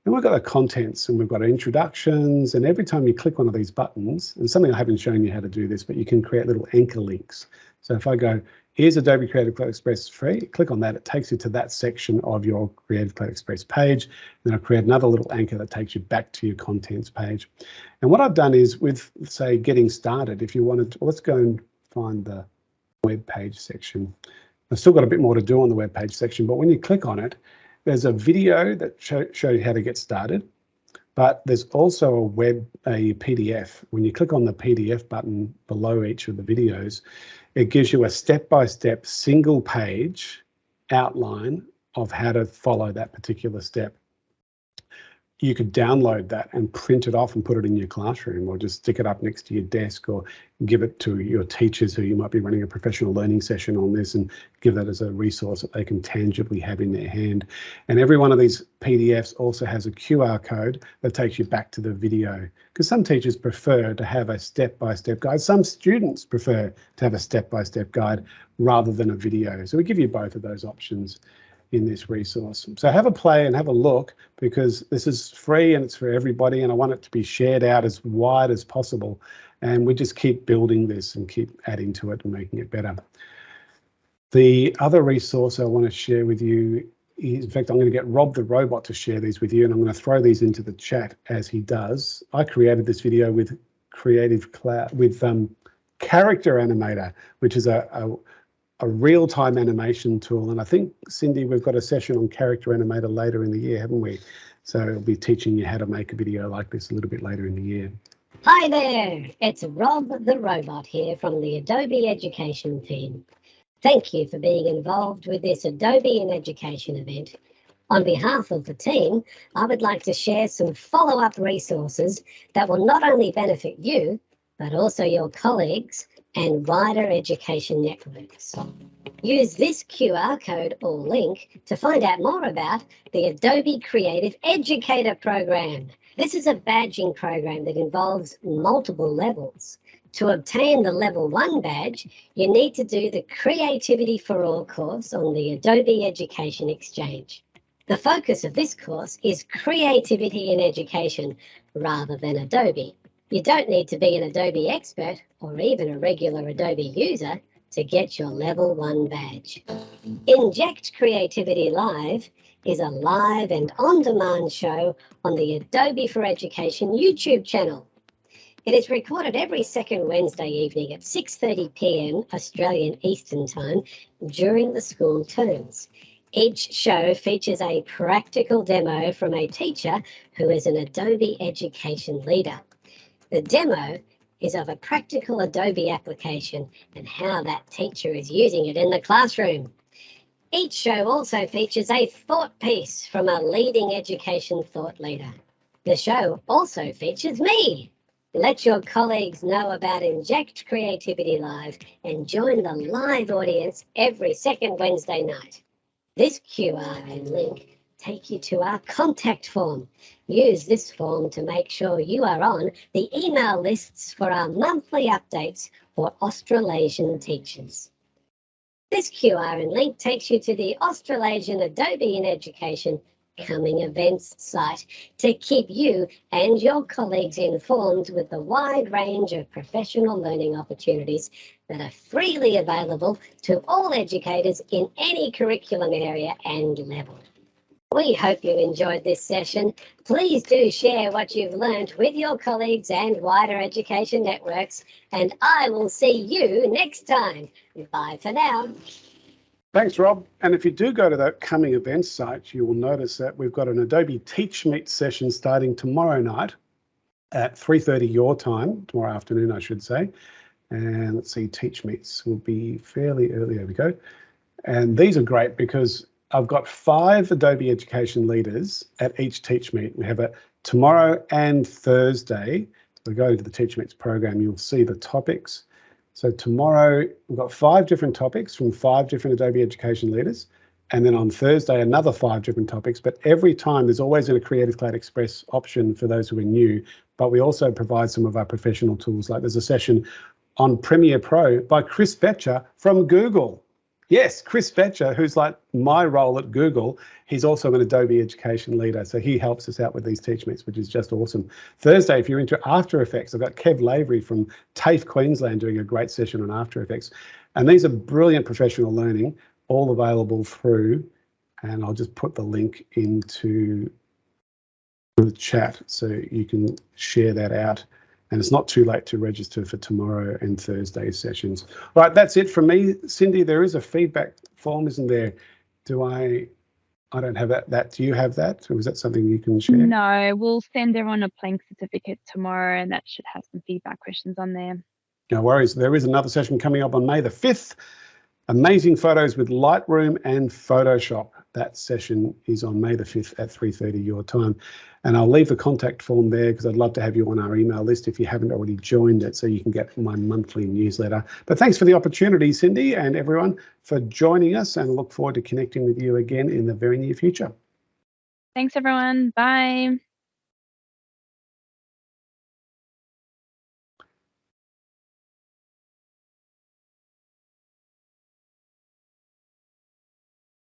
And we've got the contents and we've got introductions, and every time you click one of these buttons, and something I haven't shown you how to do this, but you can create little anchor links. So if I go, here's Adobe Creative Cloud Express free, click on that, it takes you to that section of your Creative Cloud Express page. Then I'll create another little anchor that takes you back to your contents page. And what I've done is with, say, getting started, if you wanted to, let's go and find the web page section. I've still got a bit more to do on the web page section, but when you click on it, there's a video that shows you how to get started, but there's also a PDF. When you click on the PDF button below each of the videos, it gives you a step-by-step single page outline of how to follow that particular step. You could download that and print it off and put it in your classroom, or just stick it up next to your desk, or give it to your teachers who you might be running a professional learning session on this, and give that as a resource that they can tangibly have in their hand. And every one of these PDFs also has a QR code that takes you back to the video, because some teachers prefer to have a step-by-step guide. Some students prefer to have a step-by-step guide rather than a video. So we give you both of those options in this resource. So have a play and have a look, because this is free and it's for everybody, and I want it to be shared out as wide as possible. And we just keep building this and keep adding to it and making it better. The other resource I want to share with you is, in fact, I'm going to get Rob the robot to share these with you, and I'm going to throw these into the chat as he does. I created this video with Creative Cloud, with Character Animator, which is a real-time animation tool. And I think, Cindy, we've got a session on Character Animator later in the year, haven't we? So I'll be teaching you how to make a video like this a little bit later in the year. Hi there, it's Rob the robot here from the Adobe Education team. Thank you for being involved with this Adobe in Education event. On behalf of the team, I would like to share some follow-up resources that will not only benefit you, but also your colleagues and wider education networks. Use this QR code or link to find out more about the Adobe Creative Educator program. This is a badging program that involves multiple levels. To obtain the Level 1 badge, you need to do the Creativity for All course on the Adobe Education Exchange. The focus of this course is creativity in education rather than Adobe. You don't need to be an Adobe expert or even a regular Adobe user to get your Level 1 badge. Inject Creativity Live is a live and on-demand show on the Adobe for Education YouTube channel. It is recorded every second Wednesday evening at 6:30 p.m. Australian Eastern Time during the school terms. Each show features a practical demo from a teacher who is an Adobe education leader. The demo is of a practical Adobe application and how that teacher is using it in the classroom. Each show also features a thought piece from a leading education thought leader. The show also features me. Let your colleagues know about Inject Creativity Live and join the live audience every second Wednesday night. This QR link take you to our contact form. Use this form to make sure you are on the email lists for our monthly updates for Australasian teachers. This QR link takes you to the Australasian Adobe in Education Coming Events site to keep you and your colleagues informed with the wide range of professional learning opportunities that are freely available to all educators in any curriculum area and level. We hope you enjoyed this session. Please do share what you've learned with your colleagues and wider education networks, and I will see you next time. Bye for now. Thanks, Rob. And if you do go to that Coming Events site, you will notice that we've got an Adobe Teach Meet session starting tomorrow night at 3:30 your time, tomorrow afternoon, I should say. And let's see, Teach Meets will be fairly early. There we go. And these are great because I've got 5 Adobe education leaders at each Teach Meet. We have it tomorrow and Thursday. If we go into the Teach Meets program, you'll see the topics. So tomorrow, we've got 5 different topics from 5 different Adobe education leaders. And then on Thursday, another 5 different topics. But every time, there's always a Creative Cloud Express option for those who are new. But we also provide some of our professional tools. Like there's a session on Premiere Pro by Chris Betcher from Google. Yes, Chris Betcher, who's like my role at Google, he's also an Adobe education leader. So he helps us out with these Teach Meets, which is just awesome. Thursday, if you're into After Effects, I've got Kev Lavery from TAFE Queensland doing a great session on After Effects. And these are brilliant professional learning, all available through, and I'll just put the link into the chat so you can share that out And it's not too late to register for tomorrow and Thursday's sessions. Right, that's it from me. Cindy, there is a feedback form, isn't there? I don't have that. Do you have that? Or is that something you can share? No, we'll send everyone a plank certificate tomorrow, and that should have some feedback questions on there. No worries. There is another session coming up on May the 5th. Amazing photos with Lightroom and Photoshop. That session is on May the 5th at 3:30 your time. And I'll leave the contact form there because I'd love to have you on our email list if you haven't already joined it, so you can get my monthly newsletter. But thanks for the opportunity, Cindy, and everyone for joining us, and look forward to connecting with you again in the very near future. Thanks, everyone. Bye.